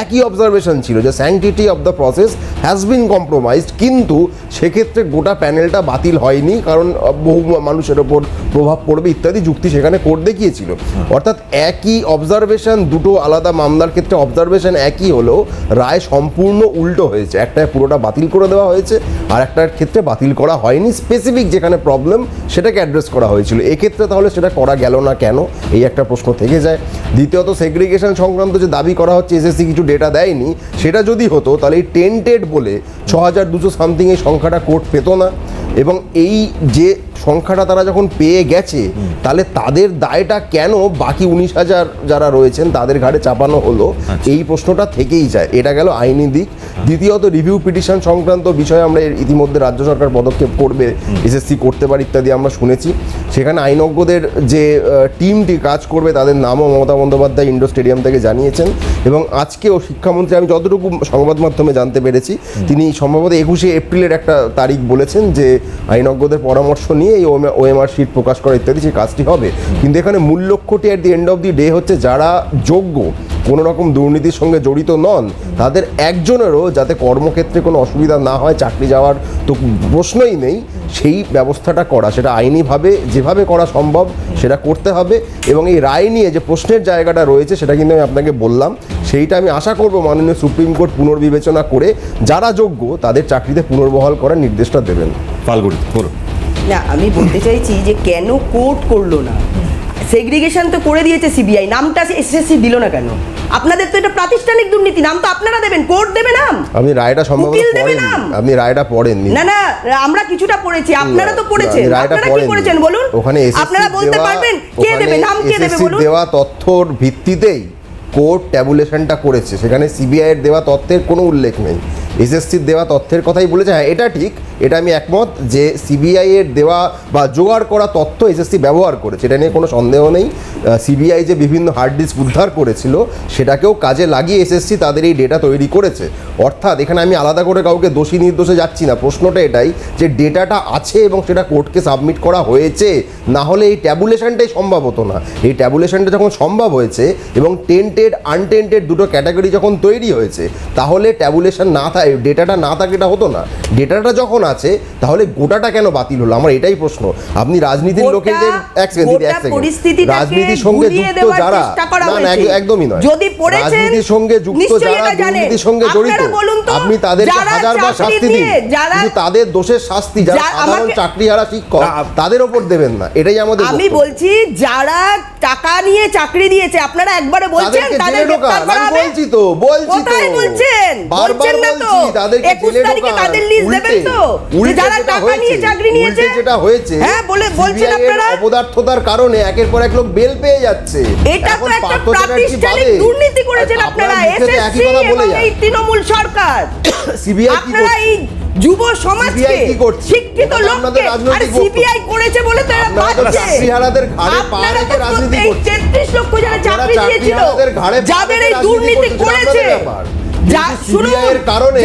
একই অবজারভেশন ছিল যে sanctity of the process has been compromised, কিন্তু সেক্ষেত্রে গোটা প্যানেলটা বাতিল হয়নি, কারণ বহু মানুষের ওপর প্রভাব পড়বে ইত্যাদি যুক্তি সেখানে কোর্ট দেখিয়েছিল। অর্থাৎ একই অবজারভেশন, দুটো আলাদা মামলার ক্ষেত্রে অবজারভেশন একই হলেও রায় সম্পূর্ণ উল্টো হয়েছে। একটায় পুরোটা বাতিল করে দেওয়া হয়েছে, আর একটার ক্ষেত্রে বাতিল করা হয়নি। স্পেসিফিক যেখানে প্রবলেম সেটাকে অ্যাড্রেস করা হয়েছিল, এক্ষেত্রে তাহলে সেটা করা গেল না কেন, এই একটা প্রশ্ন থেকে যায়। দ্বিতীয়ত, সেগ্রিগেশন সংক্রান্ত যে দাবি করা হচ্ছে এসএসসি কিছু ডেটা দেয়নি, সেটা যদি হতো তাহলে এই টেন্টেড বলে 6,200 সামথিং এই সংখ্যাটা কোর্ট পেত না। এবং এই যে সংখ্যাটা তারা যখন পেয়ে গেছে, তাহলে তাদের দায়টা কেন বাকি 19,000 যারা রয়েছেন তাদের ঘাড়ে চাপানো হলো, এই প্রশ্নটা থেকেই যায়। এটা গেল আইনি দিক। দ্বিতীয়ত, রিভিউ পিটিশন সংক্রান্ত বিষয়ে আমরা ইতিমধ্যে রাজ্য সরকার পদক্ষেপ করবে, এসএসসি করতে পারে ইত্যাদি আমরা শুনেছি। সেখানে আইনজ্ঞদের যে টিমটি কাজ করবে তাদের নামও মমতা বন্দ্যোপাধ্যায় ইন্ডোর স্টেডিয়াম থেকে জানিয়েছেন। এবং আজকেও শিক্ষামন্ত্রী, আমি যতটুকু সংবাদ মাধ্যমে জানতে পেরেছি, তিনি সম্ভবত 21শে এপ্রিলের একটা তারিখ বলেছেন যে আইনজ্ঞদের পরামর্শ নিয়ে এই ওএমআর শিট প্রকাশ করা ইত্যাদি সেই কাজটি হবে। কিন্তু এখানে মূল লক্ষ্যটি at the end of the day হচ্ছে যারা যোগ্য, কোনো রকম দুর্নীতির সঙ্গে জড়িত নন, তাদের একজনেরও যাতে কর্মক্ষেত্রে কোনো অসুবিধা না হয়, চাকরি যাওয়ার তো প্রশ্নই নেই, সেই ব্যবস্থাটা করা, সেটা আইনিভাবে যেভাবে করা সম্ভব সেটা করতে হবে। এবং এই রায় নিয়ে যে প্রশ্নের জায়গাটা রয়েছে সেটা কিন্তু আমি আপনাকে বললাম, সেইটা আমি আশা করব মাননীয় সুপ্রিম কোর্ট পুনর্বিবেচনা করে যারা যোগ্য তাদের চাকরিতে পুনর্বহাল করার নির্দেশটা দেবেন। ফাল্গুনি বলুন। না, আমি বলতে চাইছি যে কেন কোর্ট করলো না? সেগ্রিগেশন তো করে দিয়েছে সিবিআই, নামটা এসএসসি দিল না কেন? আপনাদের তো এটা প্রাতিষ্ঠানিক দুর্নীতি, নাম তো আপনারা দেবেন, কোর্ট দেবে নাম। আপনি রায়টা সম্ভবত পড়েননি, আপনি রায়টা পড়েননি। না না, আমরা কিছুটা পড়েছি, আপনারা তো পড়েছেন। আপনারা কি পড়েছেন বলুন? ওখানে আপনারা বলতে পারবেন কে দেবে, নাম কে দেবে বলুন? দেওয়া তথ্যর ভিত্তিতেই কোর্ট ট্যাবুলেশনটা করেছে, সেখানে সিবিআই এর দেওয়া তথ্যের কোনো উল্লেখ নেই। এসএসসির দেওয়া তথ্যের কথাই বলেছে। হ্যাঁ, এটা ঠিক, এটা আমি একমত যে সিবিআই এর দেওয়া বা জোগাড় করা তথ্য এসএসসি ব্যবহার করেছে, এটা নিয়ে কোনো সন্দেহ নেই। সিবিআই যে বিভিন্ন হার্ড ডিস্ক উদ্ধার করেছিল সেটাকেও কাজে লাগিয়ে এসএসসি তাদের এই ডেটা তৈরি করেছে। অর্থাৎ এখানে আমি আলাদা করে কাউকে দোষী নির্দোষে যাচ্ছি না, প্রশ্নটা এটাই যে ডেটাটা আছে এবং সেটা কোর্টকে সাবমিট করা হয়েছে, না হলে এই ট্যাবুলেশনটাই সম্ভব হতো না। এই ট্যাবুলেশনটা যখন সম্ভব হয়েছে এবং টেন্টেড আনটেন্টেড দুটো ক্যাটাগরি যখন তৈরি হয়েছে, তাহলে ট্যাবুলেশন না থাকে, ডেটাটা না থাকে, এটা হতো না। ডেটাটা যখন আছে তাহলে গোটাটা কেন বাতিল হলো, আমার এটাই প্রশ্ন। আপনি রাজনীতির লোকেদের রাজনীতির সঙ্গে যুক্ত যারা, না একদমই নয়, রাজনীতির সঙ্গে যুক্ত যারা দুর্নীতির সঙ্গে জড়িত, আপনি তাদেরকে হাজারবার শাস্তি দিন, কিন্তু তাদের দোষের শাস্তি যারা সাধারণ চাকরিহারা শিক্ষক তাদের ওপর দেবেন না, এটাই আমাদের। আমি বলছি যারা টাকা নিয়ে চাকরি দিয়েছে, আপনারা একবারে বলছেন তাদের গ্রেফতার করা হবে। বলছি তো কোথায় বলছেন? বারবার বলছি তাদেরকে জেলে ঢোকান। তাদের লিস্ট দেবেন তো, যারা টাকা নিয়ে চাকরি নিয়েছে। যেটা হয়েছে, হ্যাঁ বলছেন আপনারা, অপদার্থতার কারণে একের পর এক লোক বেল পেয়ে যাচ্ছে। এটা তো একটা প্রাতিষ্ঠানিক দুর্নীতি করেছেন আপনারা, এসএসসি এবং এই তৃণমূল সরকার। সিবিআই কি আপনারা এই যুব সমাজকে, শিক্ষিত লোককে, আর সিবিআই করেছে বলে তো এরা পাচ্ছে। চাকরিহারাদের ঘাড়ে পা রেখে রাজনীতি করছে। 33 লক্ষ যারা চাকরি দিয়েছিল, যাদের এই দুর্নীতি করেছে,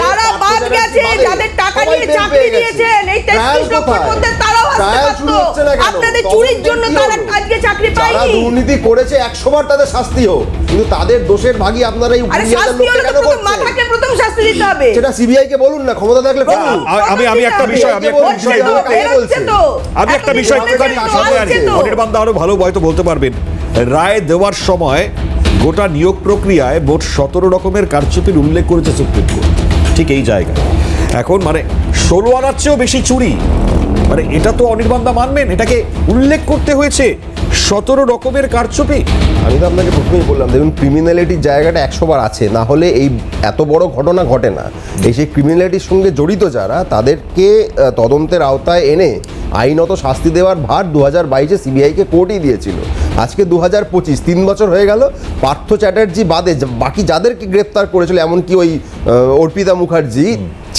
যারা বাদ গেছে, যাদের টাকা নিয়ে চাকরি দিয়েছেন, এই 33 লক্ষের মধ্যে তারাও আসতে পারতো। আপনাদের চুরির জন্য তারা আজকে চাকরি পায়নি। যারা দুর্নীতি করেছে 100 বার তাদের শাস্তি হোক, কিন্তু তাদের দোষের ভাগী আপনারা এই মাথাকে প্রথম শাস্তি দিতে হবে। সেটা সিবিআই কে বলুন না, ক্ষমতা থাকলে বলুন। আমি একটা বিষয় অনির্বাণ দা আরো ভালো হয়তো বলতে পারবেন। রায় দেওয়ার সময় গোটা নিয়োগ প্রক্রিয়ায় মোট 17 রকমের কারচুপির উল্লেখ করেছে সুপ্রিম কোর্ট, ঠিক এই জায়গায়। এখন মানে 16 আনার চেয়েও বেশি চুরি, মানে এটা তো অনির্বাণ দা মানবেন, এটাকে উল্লেখ করতে হয়েছে 17 রকমের কারচুপি। আমি তো আপনাকে প্রথমেই বললাম, দেখুন ক্রিমিনালিটির জায়গাটা 100 বার আছে, না হলে এই এত বড় ঘটনা ঘটে না। এই সেই ক্রিমিনালিটির সঙ্গে জড়িত যারা, তাদেরকে তদন্তের আওতায় এনে আইনত শাস্তি দেওয়ার ভার 2022-এ সিবিআইকে কোর্টই দিয়েছিল। আজকে 2025, 3 বছর হয়ে গেল। পার্থ চ্যাটার্জি বাদে বাকি যাদেরকে গ্রেপ্তার করেছিল, এমনকি ওই অর্পিতা মুখার্জি,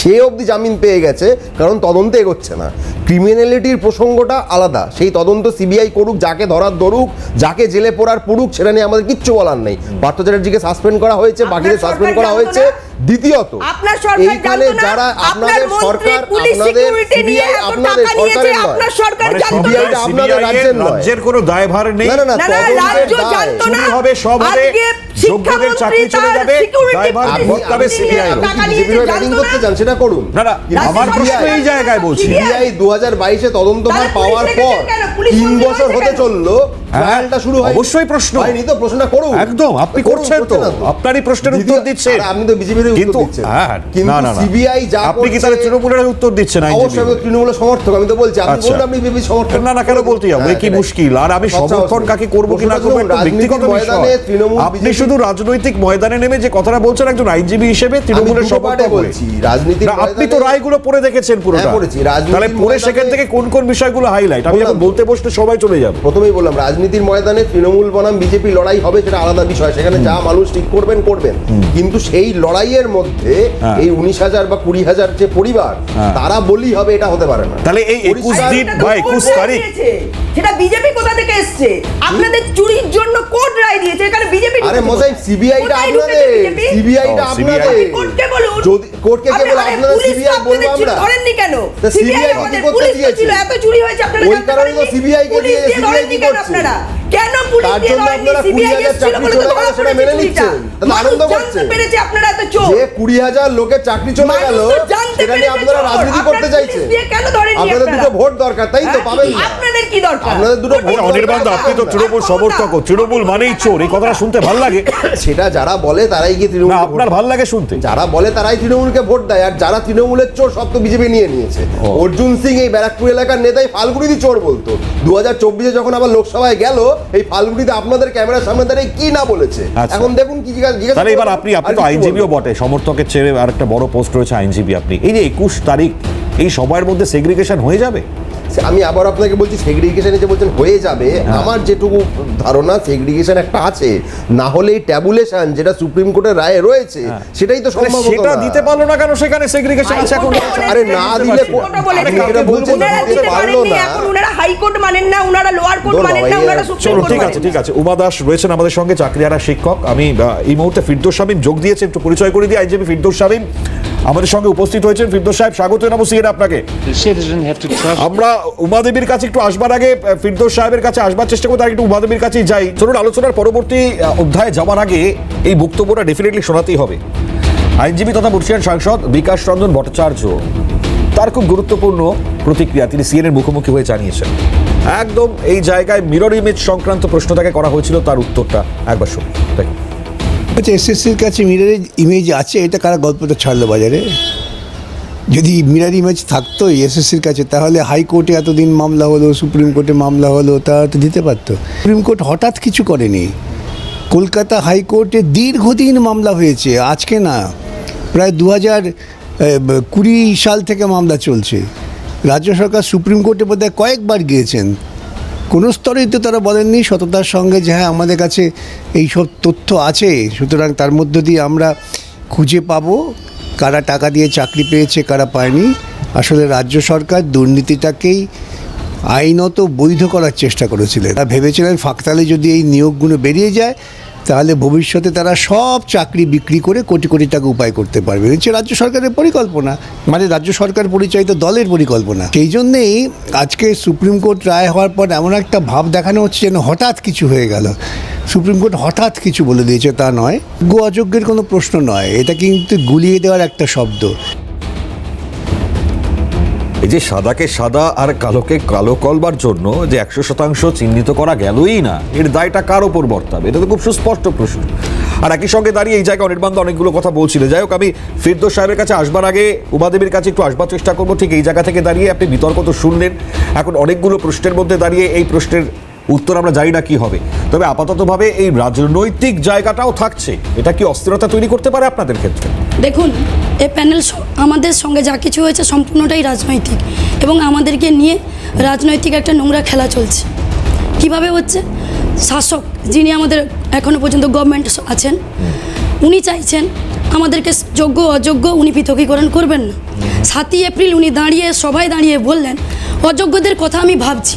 সে অবধি জামিন পেয়ে গেছে, কারণ তদন্তে এগোচ্ছে না। ক্রিমিনালিটির প্রসঙ্গটা আলাদা, সেই তদন্ত সিবিআই করুক, যাকে ধরার ধরুক, যাকে জেলে পোড়ার পড়ুক, সেটা নিয়ে আমাদের কিচ্ছু বলার নেই। পার্থ চ্যাটার্জিকে সাসপেন্ড করা হয়েছে, বাকিদের সাসপেন্ড করা হয়েছে। দ্বিতীয়ত, আপনার সরকার এইখানে জানতো না, যারা আপনার আপনাদের মন্ত্রী সরকার, পুলিশ আপনাদের সিকিউরিটি নিয়ে সিবিআই এত আপনাদের টাকা নিয়েছে, সরকারের নয়, আপনার সরকার মানে জানতো না। CBI টা আপনাদের রাজ্যের নয়। রাজ্যের কোনো দায়ভার নেই। না, না, না, না, না, তদন্তের রাজ্য দায়। জানতো না। চুরি হবে, সব হবে, আজকে যোগ্যদের শিক্ষামন্ত্রী চাকরি চলে তার যাবে, security দায়ভার পুলিশ ভোগ পাবে সিবিআই। টাকা আপনি নিয়েছে, বিজেপির ব্যাটিং জানতো করতে না। চান, সেটা করুন। না, না, রাজ্য আমার প্রশ্ন সরকার- এই জায়গায় বলছি। সিবিআই 2022-এ তদন্তভার তাহলে পাওয়ার পুলিশ পর রেখেছেন কেন? পুলিশ 3 মন্ত্রী বছর হয়েছে হতে কেন? চললো, ট্রায়ালটা শুরু হয় অবশ্যই প্রশ্ন। হয়নি তো, প্রশ্নটা করুন। একদম, আপনি করুন, করছেন তো, করছেন না আপনারই প্রশ্নের উত্তর দিচ্ছেন। আরে, আপনি তো বিজেপির কিন্তু উত্তর দিচ্ছেন। হ্যাঁ, কিন্তু না, না, না। সিবিআই যা আপনি কি তাহলে তৃণমূলের উত্তর দিচ্ছেন? অবশ্যই আমি তো তৃণমূলের সমর্থক, আমি তো বলছি। আপনি আচ্ছা। বলুন আপনি বিজেপি সমর্থক। না, না, কেন বলতে যাবো? হ্যাঁ, কি সেটাই। মুশকিল। আর আমি সব সমর্থন সমর্থক। কাকে করবো কি না করবো একটা রাজনীতির ব্যক্তিগত ময়দানে বিষয়। তৃণমূল, আপনি বিজেপি- শুধু রাজনৈতিক ময়দানে নেমে যে কথাটা বলছেন একজন আইনজীবী হিসেবে তৃণমূলের দুটো পার্টে সমর্থক হয়ে। বলছি, রাজনীতির না, আপনি তো ময়দানে- রায়গুলো পড়ে দেখেছেন পুরোটা। হ্যাঁ, পড়েছি। রাজনীতির তাহলে পড়ে ময়দানে- সেখান থেকে কোন কোন বিষয়গুলো হাইলাইট, আমি এখন বললাম। বলতে বসলে সবাই চলে যাবে। প্রথমেই বললাম, রাজনীতির ময়দানে তৃণমূল বনাম বিজেপি লড়াই হবে, সেটা আলাদা বিষয়। সেখানে যা মানুষ ঠিক করবেন করবেন, কিন্তু সেই লড়াইয়ের মধ্যে হ্যাঁ। এই 19,000 বা 20,000 যে পরিবার, হ্যাঁ। তারা বলি হবে, এটা হতে পারে না। তাহলে এই 21 পরিষ্কার- দিন এটা তো বা কোর্ট 21 রায় তারিখ দিয়েছে। সেটা বিজেপি কোথা থেকে এসছে? আপনাদের চুরির জন্য কোর্ট রায় দিয়েছে, এখানে বিজেপি আরে মজাই, সিবিআইটা আপনাদের, সিবিআইটা ও, আপনাদের। CBI কোর্টকে বলুন। যদি কোর্টকে কে বলে, আপনারা সিবিআই বলবো আমরা। ধরেননি কেন? তা সিবিআই CBI আমাদের কি করতে পুলিশ তো দিয়েছে? ছিল, এত চুরি হয়েছে আপনারা ওই জানতে কারণে তো পারেননি? CBI কে পুলিশ দিয়ে দিয়ে CBI ধরেননি কি কেন করছে? আপনারা? কেন পুলিশ তার দিয়ে জন্য ধরেননি? আপনারা সিবিআই 20,000 এসেছিল চাকরি বলে চলে তো গেল, ধরা সেটা পড়েছে মেনে চুরিটা। নিচ্ছেন। তাহলে মানুষ আনন্দ জানতে করছেন। পেরেছে আপনারা এত চোর। যে 20,000 লোকের চাকরি চলে গেল, মানুষ তো জানতে সেটা নিয়ে পেরেছে আপনারা চোর। রাজনীতি আপনার করতে পুলিশ চাইছেন। দিয়ে কেন ধরেননি আপনাদের আপনারা? দুটো ভোট দরকার, তাই তো হ্যাঁ? পাবেন না। আপনাদের কি দরকার? আপনাদের দুটো ভোট আচ্ছা, অনির্বাণ দা, আপনি তো তৃণমূল সমর্থক, তৃণমূল মানেই চোর, এই কথাটা শুনতে ভালো লাগে। সেটা যারা বলে তারাই গিয়ে না, তৃণমূল আপনার ভালো লাগে শুনতে। যারা বলে তারাই তৃণমূলকে ভোট দেয়, আর যারা তৃণমূলের চোর সব তো বিজেপি নিয়ে নিয়েছে। অর্জুন সিং এই ব্যারাকপুর এলাকার নেতাই ফাল্গুনিদি চোর বলতো। 2024-এ যখন আবার লোকসভায় গেল, এই ফাল্গুনিদি আপনাদের ক্যামেরার সামনে দাঁড়িয়ে কি না বলেছে। আচ্ছা। এখন দেখুন কি জিজ্ঞাসা তাহলে এবার করবেন। আপনি আর তো কি আইনজীবীও বলবেন? বটে, সমর্থকের ছেড়ে আর একটা বড় পোস্ট রয়েছে আইনজীবী আপনি। এই যে 21 তারিখ, এই সবার মধ্যে সেগ্রিগেশন হয়ে যাবে? আমি আবার আপনাকে বলছি, সেগ্রিগেশন যে বলছেন হয়ে যাবে, আমার যেটুকু ধারণা সেগ্রিগেশন একটা আছে, না হলে এই ট্যাবুলেশন যেটা সুপ্রিম কোর্টের রায়ে রয়েছে, সেটাই তো সম্ভব হতো সেটা না। দিতে পারলো না কেন? সেখানে সেগ্রিগেশন আছে এখন। আরে না দিলে হাইকোর্টও বলেছে। আপনি যেটা বলছেন উনারা দিতে দিতে পারলো পারেননি, না। এখন উনারা হাইকোর্ট মানেন না, উনারা লোয়ার কোর্ট ধরো মানেন না, ভাই, উনারা সুপ্রিম চলো, কোর্ট ঠিক আছে, মানেন ঠিক না। আছে। উমা দাস রয়েছেন আমাদের সঙ্গে, চাকরিহারা শিক্ষক। আমি এই মুহূর্তে ফিরদৌস শামীম যোগ দিয়েছে, একটু পরিচয় করে দিই। আইনজীবী ফিরদৌস শামীম আমাদের সঙ্গে উপস্থিত হয়েছেন। ফিরদৌস সাহেব, স্বাগত জানাবো সিএন আপনাকে। আমরা উমাদেবীর কাছে একটু আসবার আগে ফিরদৌস সাহেবের কাছে আসবার চেষ্টা করতে, আর একটু উমাদেবীর কাছেই যাই। চলুন, আলোচনার পরবর্তী অধ্যায়ে যাওয়ার আগে এই বক্তব্যটা ডেফিনেটলি শোনাতেই হবে। আইনজীবী তথা বর্ষিয়ান সাংসদ বিকাশ রঞ্জন ভট্টাচার্য, তার খুব গুরুত্বপূর্ণ প্রতিক্রিয়া তিনি সিএনের মুখোমুখি হয়ে জানিয়েছেন। একদম এই জায়গায় মিরর ইমেজ সংক্রান্ত প্রশ্ন তাকে করা হয়েছিল, তার উত্তরটা একবার শুনুন। দেখুন। আচ্ছা, এসএসসির কাছে মিরর ইমেজ আছে, এটা কারা গল্পটা ছাড়লো বাজারে? যদি মিরর ইমেজ থাকতো এসএসসির কাছে, তাহলে হাইকোর্টে এতদিন মামলা হলো, সুপ্রিম কোর্টে মামলা হলো, তারা তো দিতে পারতো। সুপ্রিম কোর্ট হঠাৎ কিছু করেনি। কলকাতা হাইকোর্টে দীর্ঘদিন মামলা হয়েছে, আজকে না, প্রায় 2020 সাল থেকে মামলা চলছে। রাজ্য সরকার সুপ্রিম কোর্টে বোধহয় কয়েকবার গিয়েছেন, কোনো স্তরেই তো তারা বলেননি সততার সঙ্গে যে হ্যাঁ আমাদের কাছে এই সব তথ্য আছে, সুতরাং তার মধ্য দিয়ে আমরা খুঁজে পাবো কারা টাকা দিয়ে চাকরি পেয়েছে, কারা পায়নি। আসলে রাজ্য সরকার দুর্নীতিটাকেই আইনত বৈধ করার চেষ্টা করেছিলেন। তারা ভেবেছিলেন ফাঁকতালে যদি এই নিয়োগগুলো বেরিয়ে যায়, তাহলে ভবিষ্যতে তারা সব চাকরি বিক্রি করে কোটি কোটি টাকা উপায় করতে পারবে। হচ্ছে রাজ্য সরকারের পরিকল্পনা, মানে রাজ্য সরকার পরিচালিত দলের পরিকল্পনা। সেই জন্যেই আজকে সুপ্রিম কোর্ট রায় হওয়ার পর এমন একটা ভাব দেখানো হচ্ছে যেন হঠাৎ কিছু হয়ে গেল। সুপ্রিম কোর্ট হঠাৎ কিছু বলে দিয়েছে তা নয়, যোগ্য অযোগ্যের কোনো প্রশ্ন নয়, এটা কিন্তু গুলিয়ে দেওয়ার একটা শব্দ। এই যে সাদাকে সাদা আর কালোকে কালো করবার জন্য যে 100% চিহ্নিত করা গেলই না, এর দায়টা কার ওপর বর্তাবে? এটা তো খুব সুস্পষ্ট প্রশ্ন। আর একই সঙ্গে দাঁড়িয়ে এই জায়গায় অনির্বাণ অনেকগুলো কথা বলছিল। যাই হোক, আমি ফিরদৌস সাহেবের কাছে আসবার আগে উমাদেবীর কাছে একটু আসবার চেষ্টা করবো। ঠিক এই জায়গা থেকে দাঁড়িয়ে আপনি বিতর্ক তো শুনলেন, এখন অনেকগুলো প্রশ্নের মধ্যে দাঁড়িয়ে এই প্রশ্নের উত্তর আমরা জানি না কি হবে। তবে আপাততভাবে এই রাজনৈতিক জায়গাটাও থাকছে, এটা কি অস্থিরতা তৈরি করতে পারে আপনাদের ক্ষেত্রে? দেখুন, এই প্যানেল আমাদের সঙ্গে যা কিছু হয়েছে সম্পূর্ণটাই রাজনৈতিক, এবং আমাদেরকে নিয়ে রাজনৈতিক একটা নোংরা খেলা চলছে। কিভাবে হচ্ছে? শাসক যিনি আমাদের এখনো পর্যন্ত গভর্নমেন্ট আছেন, উনি চাইছেন আমাদেরকে যোগ্য অযোগ্য উনি পৃথকীকরণ করবেন না। 7ই এপ্রিল উনি সবাই দাঁড়িয়ে বললেন অযোগ্যদের কথা আমি ভাবছি।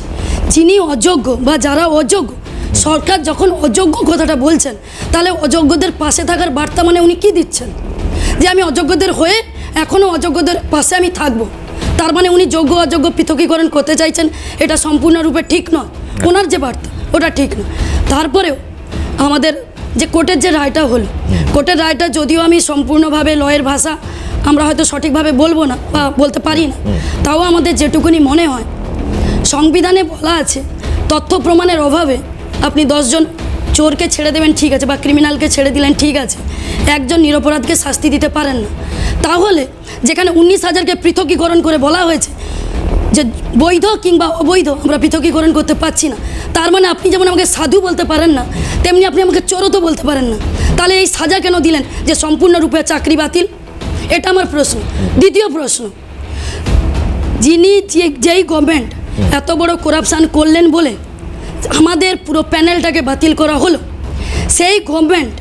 যিনি অযোগ্য বা যারা অযোগ্য, সরকার যখন অযোগ্য কথাটা বলছেন, তাহলে অযোগ্যদের পাশে থাকার বার্তা মানে উনি কি দিচ্ছেন? যে আমি অযোগ্যদের হয়ে এখনও অযোগ্যদের পাশে আমি থাকবো, তার মানে উনি যোগ্য অযোগ্য পৃথকীকরণ করতে চাইছেন। এটা সম্পূর্ণরূপে ঠিক নয়, ওনার যে বার্তা ওটা ঠিক নয়। তারপরেও আমাদের যে কোর্টের যে রায়টা হলো, কোর্টের রায়টা যদিও আমি সম্পূর্ণভাবে লয়ের ভাষা আমরা হয়তো সঠিকভাবে বলবো না বা বলতে পারি না, তাও আমাদের যেটুকুনি মনে হয়, সংবিধানে বলা আছে তথ্য প্রমাণের অভাবে আপনি 10 জন চোরকে ছেড়ে দেবেন ঠিক আছে, বা ক্রিমিনালকে ছেড়ে দিলেন ঠিক আছে, একজন নিরপরাধকে শাস্তি দিতে পারেন না। তাহলে যেখানে 19,000কে পৃথকীকরণ করে বলা হয়েছে যে বৈধ কিংবা অবৈধ আমরা পৃথকীকরণ করতে পারছি না, তার মানে আপনি যেমন আমাকে সাধু বলতে পারেন না, তেমনি আপনি আমাকে চোরও তো বলতে পারেন না। তাহলে এই সাজা কেন দিলেন যে সম্পূর্ণরূপে চাকরি বাতিল? এটা আমার প্রশ্ন। দ্বিতীয় প্রশ্ন, যেই গভর্নমেন্ট এত বড় করাপশান করলেন বলে আমাদের পুরো প্যানেলটাকে বাতিল করা হলো, সেই গভর্নমেন্ট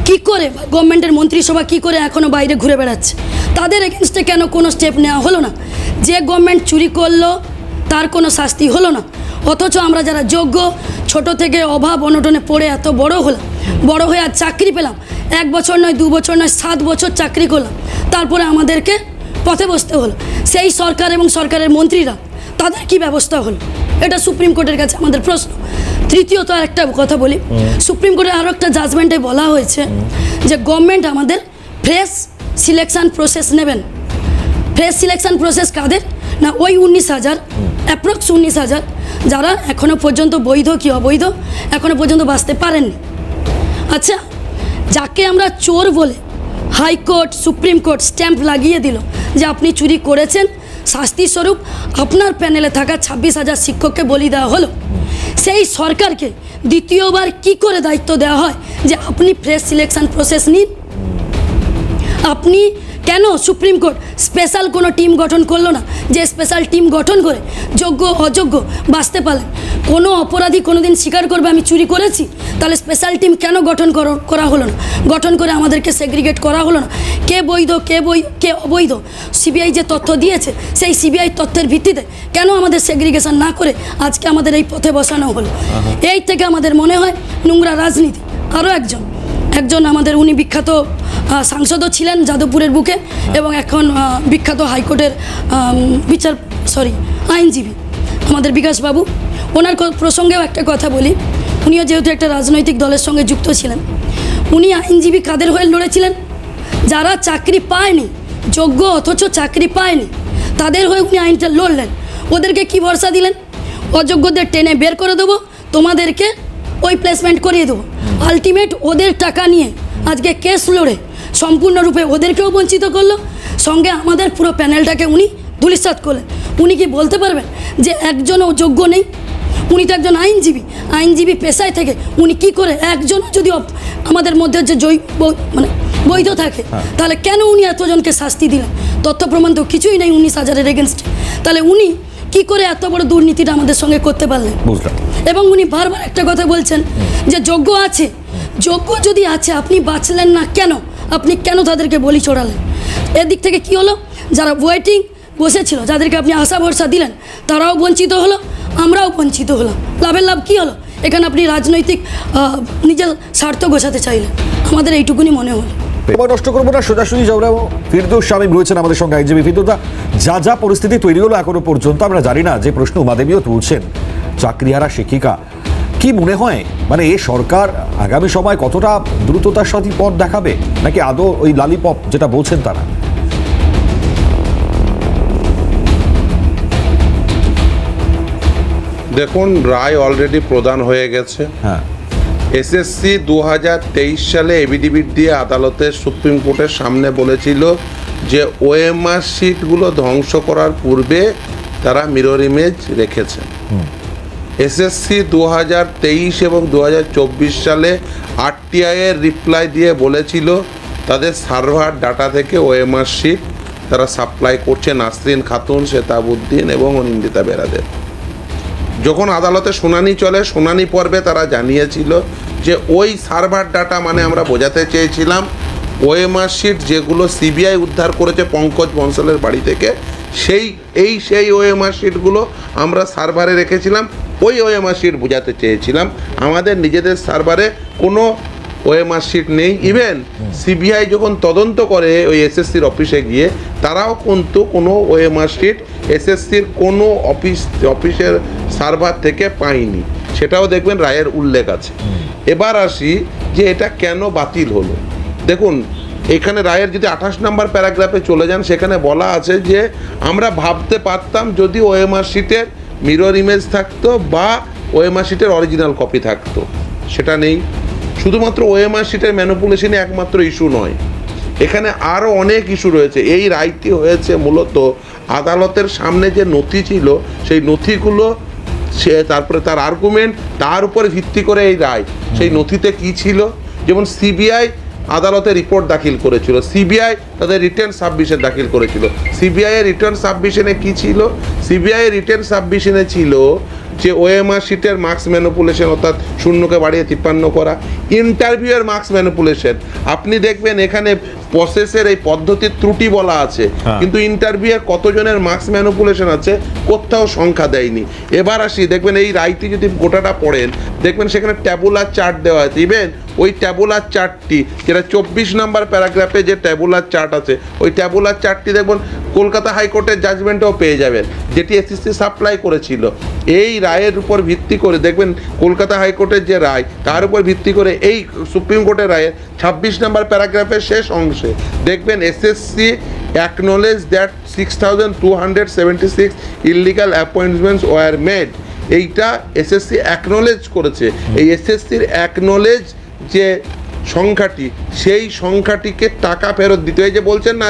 কী করে, গভর্নমেন্টের মন্ত্রিসভা কী করে এখনও বাইরে ঘুরে বেড়াচ্ছে? তাদের এগেনস্টে কেন কোনো স্টেপ নেওয়া হলো না? যে গভর্নমেন্ট চুরি করলো তার কোনো শাস্তি হলো না, অথচ আমরা যারা যোগ্য, ছোট থেকে অভাব অনটনে পড়ে এত বড় হলাম, বড় হয়ে আর চাকরি পেলাম, 1 বছর নয় 2 বছর নয় 7 বছর চাকরি করলাম, তারপরে আমাদেরকে পথে বসতে হলো। সেই সরকার এবং সরকারের মন্ত্রীরা, তাদের কি ব্যবস্থা হলো? এটা সুপ্রিম কোর্টের কাছে আমাদের প্রশ্ন। তৃতীয়ত আর একটা কথা বলি, সুপ্রিম কোর্টের আরও একটা জাজমেন্টে বলা হয়েছে যে গভর্নমেন্ট আমাদের ফ্রেশ সিলেকশন প্রসেস নেবেন। ফ্রেশ সিলেকশন প্রসেস কাদের? না ওই 19,000, অ্যাপ্রক্স 19,000 যারা এখনও পর্যন্ত বৈধ কি অবৈধ এখনও পর্যন্ত বাঁচতে পারেননি। আচ্ছা, যাকে আমরা চোর বলে হাইকোর্ট সুপ্রিম কোর্ট স্ট্যাম্প লাগিয়ে দিল যে আপনি চুরি করেছেন, শাস্তিস্বরূপ আপনার প্যানেলে থাকা 26,000 শিক্ষককে বলি দেওয়া হলো, সেই সরকারকে দ্বিতীয়বার কি করে দায়িত্ব দেওয়া হয় যে আপনি ফ্রেশ সিলেকশন প্রসেস নিন? আপনি কেন সুপ্রিম কোর্ট স্পেশাল কোনো টিম গঠন করলো না, যে স্পেশাল টিম গঠন করে যোগ্য অযোগ্য বাঁচতে পারলেন? কোনো অপরাধী কোনো দিন স্বীকার করবে আমি চুরি করেছি, তাহলে স্পেশাল টিম কেন গঠন করা হলো না? গঠন করে আমাদেরকে সেগ্রিগেট করা হলো না, কে বৈধ কে অবৈধ? সিবিআই যে তথ্য দিয়েছে সেই সিবিআই তথ্যের ভিত্তিতে কেন আমাদের সেগ্রিগেশন না করে আজকে আমাদের এই পথে বসানো হলো? এই থেকে আমাদের মনে হয় নোংরা রাজনীতি। আরও একজন আমাদের উনি বিখ্যাত সাংসদও ছিলেন যাদবপুরের বুকে, এবং এখন বিখ্যাত হাইকোর্টের আইনজীবী আমাদের বিকাশবাবু, ওনার প্রসঙ্গেও একটা কথা বলি। উনিও যেহেতু একটা রাজনৈতিক দলের সঙ্গে যুক্ত ছিলেন, উনি আইনজীবী কাদের হয়ে লড়েছিলেন? যারা চাকরি পায়নি, যোগ্য অথচ চাকরি পায়নি, তাদের হয়ে উনি আইনটা লড়লেন। ওদেরকে কি ভরসা দিলেন? অযোগ্যদের টেনে বের করে দেবো, তোমাদেরকে ওই প্লেসমেন্ট করিয়ে দেবো। আলটিমেট ওদের টাকা নিয়ে আজকে কেস লড়ে সম্পূর্ণরূপে ওদেরকেও বঞ্চিত করলো, সঙ্গে আমাদের পুরো প্যানেলটাকে উনি ধূলিসাৎ করলেন। উনি কি বলতে পারবেন যে একজনও যোগ্য নেই? উনি তো একজন আইনজীবী পেশায় থেকে উনি কি করে একজনও যদি আমাদের মধ্যে যে বৈধ থাকে, তাহলে কেন উনি এতজনকে শাস্তি দিলেন? তথ্য প্রমাণ তো কিছুই নেই 19,000-এর এগেনস্টে, তাহলে উনি কি করে এত বড় দুর্নীতিটা আমাদের সঙ্গে করতে পারলেন? এবং উনি বারবার একটা কথা বলছেন যে যোগ্য আছে, যোগ্য যদি আছে আপনি বাঁচলেন না কেন? আপনি কেন তাদেরকে বলি চড়ালেন? এদিক থেকে কি হলো? যারা ওয়েটিং বসেছিল, যাদেরকে আপনি আশা ভরসা দিলেন, তারাও বঞ্চিত হলো, আমরাও বঞ্চিত হলাম। লাভের লাভ কী হলো? এখানে আপনি রাজনৈতিক নিজের স্বার্থ গোছাতে চাইলেন, আমাদের এইটুকুনি মনে হলো। নষ্ট করবো না, সোজাসুজি যাবো। ফিরদৌস শামীম রয়েছেন আমাদের সঙ্গে, আইনজীবী। ফিরদৌসদা, যা পরিস্থিতি তৈরি হলো এখনো পর্যন্ত আমরা জানি না, যে প্রশ্ন উমাদেবীও তুলছেন, চাকরিহারা শিক্ষিকা, কি মনে হয় মানে এই সরকার আগামী সময় কতটা দ্রুততার সাথে পথ দেখাবে, নাকি আদৌ ওই লালিপপ যেটা বলছেন তারা? দেখুন, রায় অলরেডি প্রদান হয়ে গেছে। হ্যাঁ, এসএসসি 2023 সালে এভিডেভিট দিয়ে আদালতের সুপ্রিম কোর্টের সামনে বলেছিল যে ওএমআর শিটগুলো ধ্বংস করার পূর্বে তারা মিরর ইমেজ রেখেছে। এসএসসি 2023 এবং 2024 সালে আরটিআই এর রিপ্লাই দিয়ে বলেছিল তাদের সার্ভার ডাটা থেকে ওএমআর শিট তারা সাপ্লাই করছে নাসরিন খাতুন, শেতাবুদ্দিন এবং অনিন্দিতা বেরাদের। যখন আদালতে শুনানি চলে, শুনানি পর্বে তারা জানিয়েছিল যে ওই সার্ভার ডাটা মানে আমরা বোঝাতে চেয়েছিলাম ওএমআর শিট যেগুলো সিবিআই উদ্ধার করেছে পঙ্কজ বনসালের বাড়ি থেকে, সেই ওএমআর শিটগুলো আমরা সার্ভারে রেখেছিলাম। ওই ওএমআর শিট বোঝাতে চেয়েছিলাম আমাদের নিজেদের সার্ভারে কোনো ওএমআর শিট নেই। ইভেন সিবিআই যখন তদন্ত করে ওই এসএসসির অফিসে গিয়ে, তারাও কিন্তু কোনো ওএমআর শিট এসএসসির কোনো অফিসের সার্ভার থেকে পায়নি, সেটাও দেখবেন রায়ের উল্লেখ আছে। এবার আসি যে এটা কেন বাতিল হলো। দেখুন এখানে রায়ের যদি 28 নম্বর প্যারাগ্রাফে চলে যান, সেখানে বলা আছে যে আমরা ভাবতে পারতাম যদি ওএমআর শিটের মিরর ইমেজ থাকতো বা ওএমআর শিটের অরিজিনাল কপি থাকতো, সেটা নেই। শুধুমাত্র ওএমআর শিটের ম্যানিপুলেশনই একমাত্র ইস্যু নয়, এখানে আরও অনেক ইস্যু রয়েছে। এই রায়টি হয়েছে মূলত আদালতের সামনে যে নথি ছিল সেই নথিগুলো তারপরে তার আর্গুমেন্ট, তার উপরে ভিত্তি করে এই রায়। সেই নথিতে কি ছিল, যেমন সিবিআই আদালতে রিপোর্ট দাখিল করেছিল, সিবিআই তাদের রিটার্ন সাবমিশন দাখিল করেছিল। সিবিআই এর রিটার্ন সাবমিশনে কি ছিল, সিবিআই এর রিটার্ন সাবমিশনে ছিল যে ওএমআর শিটের মার্কস ম্যানিপুলেশন, অর্থাৎ শূন্যকে বাড়িয়ে 53 করা, ইন্টারভিউয়ের মার্কস ম্যানিপুলেশন। আপনি দেখবেন এখানে প্রসেসের এই পদ্ধতির ত্রুটি বলা আছে, কিন্তু ইন্টারভিউয়ের কতজনের মার্কস ম্যানিপুলেশন আছে কোথাও সংখ্যা দেয়নি। এবার আসি, দেখবেন এই রায়টি যদি গোটাটা পড়েন, দেখবেন সেখানে ট্যাবুলার চার্ট দেওয়া আছে। ইভেন ওই ট্যাবুলার চার্টটি, যেটা 24 নম্বর প্যারাগ্রাফে যে ট্যাবুলার চার্ট আছে, ওই ট্যাবুলার চার্টটি দেখবেন কলকাতা হাইকোর্টের জাজমেন্টও পেয়ে যাবেন, যেটি এসএসসি সাপ্লাই করেছিল। এই রায়ের উপর ভিত্তি করে দেখবেন কলকাতা হাইকোর্টের যে রায়, তার উপর ভিত্তি করে এই সুপ্রিম কোর্টের রায়ের 26 নম্বর প্যারাগ্রাফের শেষ অংশে দেখবেন SSC acknowledge that 6276 illegal appointments war made. এইটা এসএসসি অ্যাকনোলেজ করেছে। এই এসএসসির অ্যাকনোলেজ যে সংখ্যাটি, সেই সংখ্যাটিকে টাকা ফেরত দিতে। এই যে বলছেন না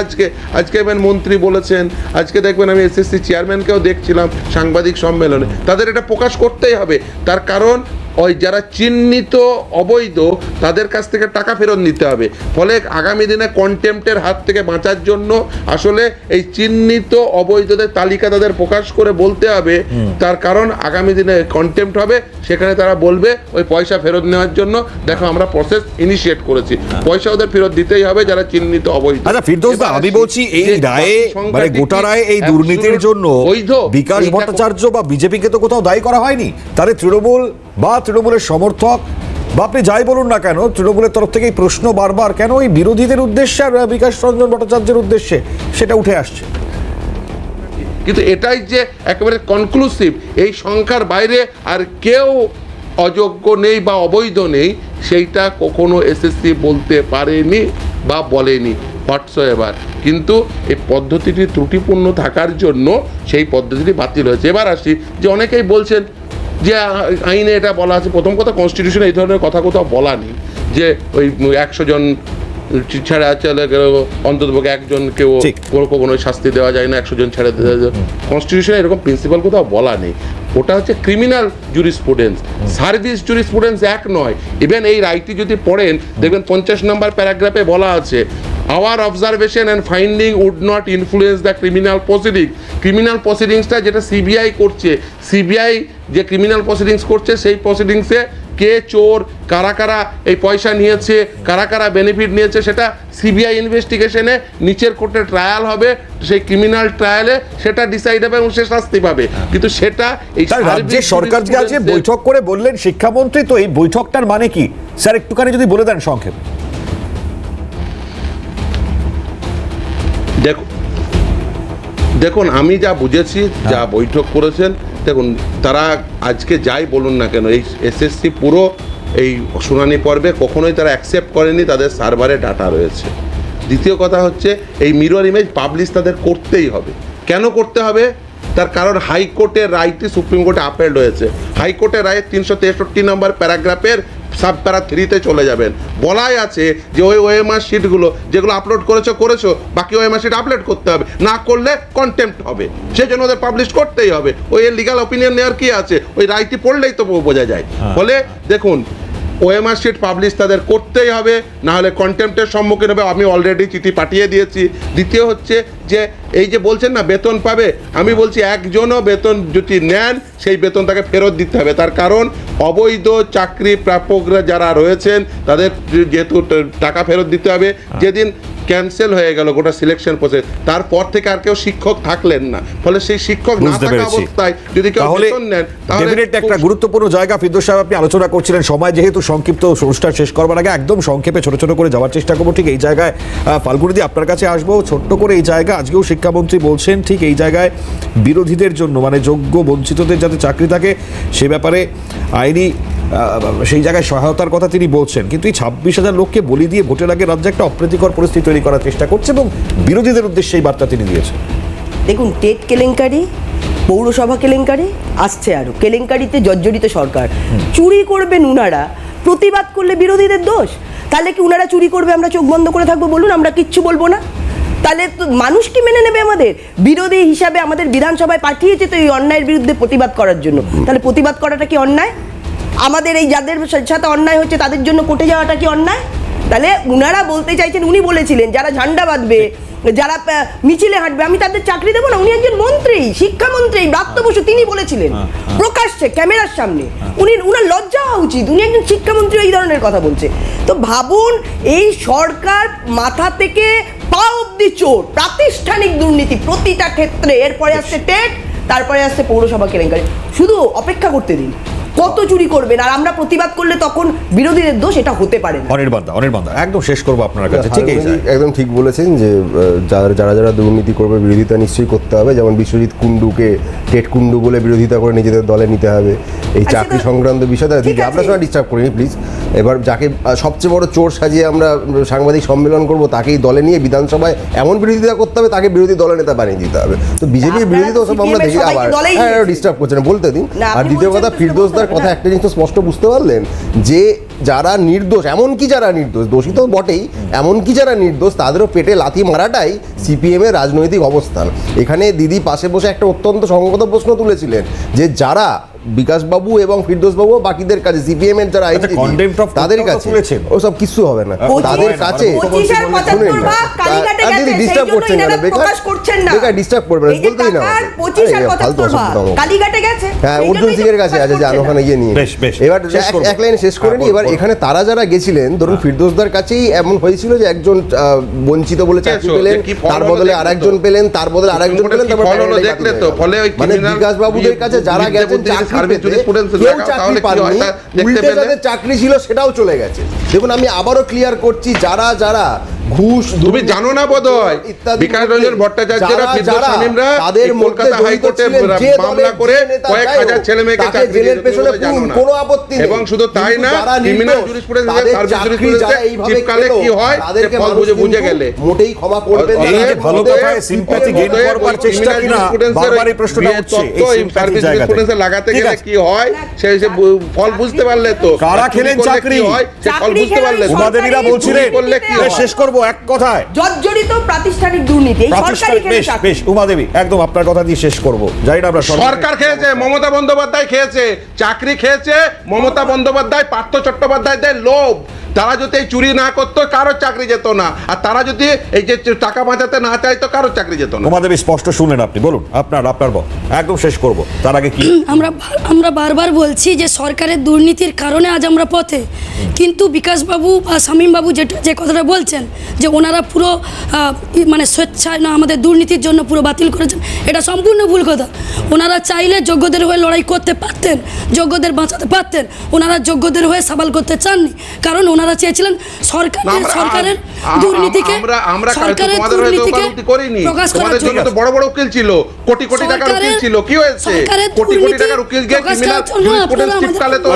আজকে মন্ত্রী বলেছেন, আজকে দেখবেন আমি এসএসসি চেয়ারম্যানকেও দেখছিলাম সাংবাদিক সম্মেলনে, তাদের এটা প্রকাশ করতেই হবে। তার কারণ ওই যারা চিহ্নিত অবৈধ তাদের কাছ থেকে টাকা ফেরত নিতে হবে। ফলে আগামী দিনে কন্টেম্পটের হাত থেকে বাঁচার জন্য আসলে এই চিহ্নিত অবৈধদের তালিকা তাদের প্রকাশ করে বলতে হবে। তার কারণ আগামী দিনে কন্টেম্পট হবে, সেখানে তারা বলবে ওই পয়সা ফেরত নেওয়ার জন্য দেখো আমরা প্রসেস ইনিশিয়েট করেছি, পয়সা ওদের ফেরত দিতেই হবে যারা চিহ্নিত অবৈধ। আচ্ছা ফিরদৌস দা, আমি বলছি এই রায়ে মানে গোটা রায়ে এই দুর্নীতির জন্য বিকাশ ভট্টাচার্য বা বিজেপিকে তো কোথাও দায়ী করা হয়নি। তাহলে তৃণমূল বা তৃণমূলের সমর্থক বা আপনি যাই বলুন না কেন, তৃণমূলের তরফ থেকে এই প্রশ্ন বারবার কেন ওই বিরোধীদের উদ্দেশ্যে আর বিকাশ রঞ্জন ভট্টাচার্যের উদ্দেশ্যে সেটা উঠে আসছে। কিন্তু এটাই যে একেবারে কনক্লুসিভ, এই সংখ্যার বাইরে আর কেউ অযোগ্য নেই বা অবৈধ নেই, সেইটা কখনো এসএসসি বলতে পারেনি বা বলেনি হোয়াটসএভার। কিন্তু এই পদ্ধতিটি ত্রুটিপূর্ণ থাকার জন্য সেই পদ্ধতিটি বাতিল হয়েছে। এবার আসি যে অনেকেই বলছেন যে আইনে এটা বলা আছে। প্রথম কথা, কনস্টিটিউশনে এই ধরনের কথা কোথাও বলা নেই যে ওই 100 জন ছেড়ে চলে গেল অন্ততপক্ষে একজনকেও কোনো শাস্তি দেওয়া যায় না, 100 জন ছেড়ে দেওয়া যায়। কনস্টিটিউশনে এরকম প্রিন্সিপাল কোথাও বলা নেই। ওটা হচ্ছে ক্রিমিনাল জুরিসপ্রুডেন্স, সার্ভিস জুরিসপ্রুডেন্স এক নয়। ইভেন এই রায়টি যদি পড়েন দেখবেন 50 নম্বর প্যারাগ্রাফে বলা আছে our observation and finding would not influence the criminal proceeding. Criminal প্রসিডিংসটা যেটা সিবিআই করছে, সিবিআই যে ক্রিমিনাল প্রসিডিংস করছে সেই প্রসিডিংসে কে চোর, কারা কারা এই পয়সা নিয়েছে, কারা কারা বেনিফিট নিয়েছে, সেটা সিবিআই ইনভেস্টিগেশনে নিচের কোর্টে ট্রায়াল হবে, সেই ক্রিমিনাল ট্রায়ালে সেটা ডিসাইড হবে এবং সে শাস্তি পাবে। কিন্তু সেটা এই রাজ্যের সরকারকে আজকে বৈঠক করে বললেন শিক্ষামন্ত্রী, তো এই বৈঠকটার মানে কি স্যার একটুখানি যদি বলে দেন সংক্ষেপে। দেখুন আমি যা বুঝেছি, যা বৈঠক করেছেন, দেখুন তারা আজকে যাই বলুন না কেন, এই এসএসসি পুরো এই শুনানি পর্বে কখনোই তারা অ্যাকসেপ্ট করেনি তাদের সার্ভারে ডাটা রয়েছে। দ্বিতীয় কথা হচ্ছে এই মিরর ইমেজ পাবলিশ তাদের করতেই হবে। কেন করতে হবে? তার কারণ হাইকোর্টের রায়টি সুপ্রিম কোর্টে আপেল হয়েছে। হাইকোর্টের রায়ের 363 নম্বর প্যারাগ্রাফের সাব প্যারা 3-তে চলে যাবেন। বলাই আছে যে ওই ওএমআর শিটগুলো যেগুলো আপলোড করেছো, বাকি ওএমআর শিট আপলোড করতে হবে, না করলে কন্টেম্প্ট হবে, সেই জন্য ওদের পাবলিশ করতেই হবে। ওই লিগাল অপিনিয়ন নেওয়ার কি আছে, ওই রাইটটি পড়লেই তো বোঝা যায়। ফলে দেখুন, ওএমআর শিট পাবলিশ তাদের করতেই হবে, না হলে কন্টেম্প্টের সম্মুখীন হবে। আমি অলরেডি চিঠি পাঠিয়ে দিয়েছি। দ্বিতীয় হচ্ছে যে এই যে বলছেন না বেতন পাবে, আমি বলছি একজনও বেতন যদি নেন সেই বেতন তাকে ফেরত দিতে হবে। তার কারণ অবৈধ চাকরি প্রাপকরা যারা রয়েছেন তাদের যেহেতু টাকা ফেরত দিতে হবে। যেদিন ক্যান্সেল হয়ে গেল গোটা সিলেকশন প্রসেস, তারপর থেকে আর কেউ শিক্ষক থাকলেন না। ফলে সেই শিক্ষক না বুঝতে থাকা পেরেছি। অবস্থায় যদি কেউ তাহলে বেতন নেন ডেফিনেটলি একটা গুরুত্বপূর্ণ জায়গা ফিরদৌস সাহেব আপনি আলোচনা করছিলেন। সময় যেহেতু সংক্ষিপ্ত, অনুষ্ঠান শেষ করবার আগে একদম সংক্ষেপে ছোট ছোট করে যাওয়ার চেষ্টা করবো। ঠিক এই জায়গায় ফাল্গুনিদি আপনার কাছে আসবো ছোট্ট করে। এই জায়গা আজকেও শিক্ষামন্ত্রী বলছেন ঠিক এই জায়গায় বিরোধীদের জন্য, মানে যোগ্য বঞ্চিতদের যাতে চাকরি থাকে সে ব্যাপারে আইনি সেই জায়গায় সহায়তার কথা তিনি বলছেন। কিন্তু এই 26,000 লোককে বলি দিয়ে ভোটের আগে রাজ্যে একটা অপ্রীতিকর পরিস্থিতি তৈরি করার চেষ্টা করছে এবং বিরোধীদের উদ্দেশ্যে এই বার্তা তিনি দিয়েছেন। দেখুন, টেট কেলেঙ্কারি, পৌরসভা কেলেঙ্কারি, আসছে আরও কেলেঙ্কারিতে জর্জরিত সরকার। চুরি করবেন উনারা, প্রতিবাদ করলে বিরোধীদের দোষ। তাহলে কি উনারা চুরি করবে আমরা চোখ বন্ধ করে থাকবো? বলুন, আমরা কিচ্ছু বলবো না? তাহলে তো মানুষ কি মেনে নেবে? আমাদের বিরোধী হিসাবে আমাদের বিধানসভায় পাঠিয়েছে তো এই অন্যায়ের বিরুদ্ধে প্রতিবাদ করার জন্য। তাহলে প্রতিবাদ করাটা কি অন্যায়? আমাদের এই যাদের সাথে অন্যায় হচ্ছে তাদের জন্য কোর্টে যাওয়াটা কি অন্যায়? তাহলে উনারা বলতে চাইছেন, উনি বলেছিলেন যারা ঝান্ডা বাঁধবে, যারা মিছিলে হাঁটবে আমি তাদের চাকরি দেবো না। উনি একজন মন্ত্রী, শিক্ষামন্ত্রী ব্রাত্য বসু, তিনি বলেছিলেন প্রকাশ্যে ক্যামেরার সামনে। উনার লজ্জা হওয়া উচিত, উনি একজন শিক্ষামন্ত্রী এই ধরনের কথা বলছে। তো ভাবুন, এই সরকার মাথা থেকে পা অব্দি চোর, প্রাতিষ্ঠানিক দুর্নীতি প্রতিটা ক্ষেত্রে। এরপরে আসছে টেট, তারপরে আসছে পৌরসভা কেলেঙ্কারি। শুধু অপেক্ষা করতে দিন কত চুরি করবেন, আর আমরা প্রতিবাদ করলে তখন বিরোধীদের দোষ। এটা হতে পারে না। অনির্বাণ দা একদম শেষ করবো আপনার কাছে। ঠিক একদম ঠিক বলেছেন যে যারা যারা দুর্নীতি করবে বিরোধিতা নিশ্চয়ই করতে হবে। যেমন বিশ্বজিৎ কুণ্ডুকে টেট কুণ্ডু বলে বিরোধিতা করে নিজেদের দলে নিতে হবে। এই চাকরি সংক্রান্ত বিষয়টা আপনার সঙ্গে ডিস্টার্ব করিনি প্লিজ। এবার যাকে সবচেয়ে বড় চোর সাজিয়ে আমরা সাংবাদিক সম্মেলন করব তাকেই দলে নিয়ে বিধানসভায় এমন বিরোধিতা করতে হবে, তাকে বিরোধী দলের নেতা বানিয়ে দিতে হবে। তো বিজেপির বিরোধিতা ওসব আমরা দেখি। আবার ডিস্টার্ব করছেন, বলতে দিন। আর দ্বিতীয় কথা, ফিরদৌস কথা একটা জিনিস তো স্পষ্ট বুঝতে পারলেন যে যারা নির্দোষ, এমনকি যারা নির্দোষ, দোষী তো বটেই, এমনকি যারা নির্দোষ তাদেরও পেটে লাথি মারাটাই সিপিএম এর রাজনৈতিক অবস্থান। এখানে দিদি পাশে বসে একটা অত্যন্ত সংগত প্রশ্ন তুলেছিলেন যে যারা বিকাশবাবু এবং ফিরদৌসবাবু বাকিদের কাছে, সিপিএম এর যারা তাদের কাছে ওসব কিছু হবে না। তাদের কাছে ডিস্টার্ব করছেন না, বেকার ডিস্টার্ব করবেন না, বলতেই না। হ্যাঁ, অর্জুন সিং এর কাছে আছে, যান ওখানে গিয়ে নিয়ে। এবার এক লাইনে শেষ করে নি। এবার এখানে তারা যারা গেছিলেন, ধরুন ফিরদৌসদার কাছেই এমন হয়েছিল যে একজন বঞ্চিত বলে চাকরি পেলেন, তার বদলে আরেকজন পেলেন, তার বদলে আরেকজন পেলেন, তারপর মানে বিকাশবাবুদের কাছে যারা গেছেন চাকরি ছিল সেটাও চলে গেছে। দেখুন, আমি আবারও ক্লিয়ার করছি, যারা যারা ঘুষ, তুমি জানো না বোধহয় বিকাশ রঞ্জন ভট্টাচার্যরা তাদের কলকাতা হাইকোর্টে মামলা করে কয়েক হাজার ছেলে মেয়েকে চাকরি দিয়েছে, কোনো আপত্তি নেই। এবং শুধু তাই না, ক্রিমিনাল জুরিসপ্রুডেন্সে, সার্ভিস জুরিসপ্রুডেন্সে চিপকালে কি হয় সে ফল বুঝে গেলে মোটেই ক্ষমা করবেন না। এই যে ভালো কথায় সিম্প্যাথি গেইন করবার চেষ্টা কিনা বারবারই প্রশ্নটা উঠছে, এই সার্ভিস জুরিসপ্রুডেন্সে লাগাতে গেলে কি হয় সে ফল বুঝতে পারলে তো। কারা খেলেন চাকরি হয় সে ফল বুঝতে পারলে। উমাদেবীরা বলছিলেন, শেষ করব এক কথায়, জর্জরিত প্রাতিষ্ঠানিক দুর্নীতি। বেশ উমাদেবী, একদম আপনার কথা দিয়ে শেষ করব। জানি না আমরা সরকার খেয়েছে, মমতা বন্দ্যোপাধ্যায় খেয়েছে, চাকরি খেয়েছে মমতা বন্দ্যোপাধ্যায়, পার্থ চট্টোপাধ্যায়দের লোভ। তারা যদি এই চুরি না করতো কারোর চাকরি যেত না, আর তারা যদি এই যে টাকা বাঁচাতে না চাইতো কারোর চাকরি যেত না। উমাদেবী স্পষ্ট শুনলেন আপনি, বলুন আপনার একদম শেষ করব। তার আগে কি আমরা বারবার বলছি যে সরকারের দুর্নীতির কারণে আজ আমরা পথে, কিন্তু বিকাশবাবু বা শামীমবাবু যে কথাটা বলছেন যে ওনারা পুরো মানে স্বেচ্ছায় না আমাদের দুর্নীতির জন্য পুরো বাতিল করেছেন, এটা সম্পূর্ণ ভুল কথা। ওনারা চাইলে যোগ্যদের হয়ে লড়াই করতে পারতেন, যোগ্যদের বাঁচাতে পারতেন। ওনারা যোগ্যদের হয়ে সাবাল করতে চাননি, কারণ ওনারা চেয়েছিলেন সরকারের দুর্নীতিকে প্রকাশ করার জন্য। বড় বড় উকিল ছিল, কোটি কোটি টাকার উকিল ছিল, কি হয়েছে? কোটি কোটি টাকার উকিল গিয়ে ক্রিমিনাল জুরিসপ্রুডেন্স চিপকালে তো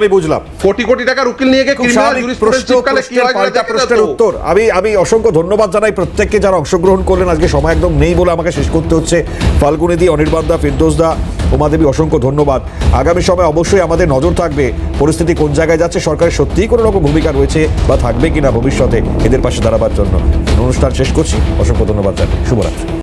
আমি বুঝলাম। কোটি কোটি টাকার উকিল নিয়ে গিয়ে ক্রিমিনাল জুরিসপ্রুডেন্স চিপকালে কি হয়? প্রশ্নের উত্তর আমি অসংখ্য ধন্যবাদ জানাই প্রত্যেককে যারা অংশগ্রহণ করলেন। আজকে সময় একদম নেই বলে আমাকে শেষ করতে হচ্ছে। ফাল্গুনিদি, অনির্বাণ দা, ফিরদৌস দা, উমাদেবী, অসংখ্য ধন্যবাদ। আগামী সময় অবশ্যই আমাদের নজর থাকবে পরিস্থিতি কোন জায়গায় যাচ্ছে, সরকারের সত্যিই কোনো রকম ভূমিকা রয়েছে বা থাকবে কিনা ভবিষ্যতে এদের পাশে দাঁড়াবার জন্য। অনুষ্ঠান শেষ করছি, অসংখ্য ধন্যবাদ জানাই, শুভরাত্রি।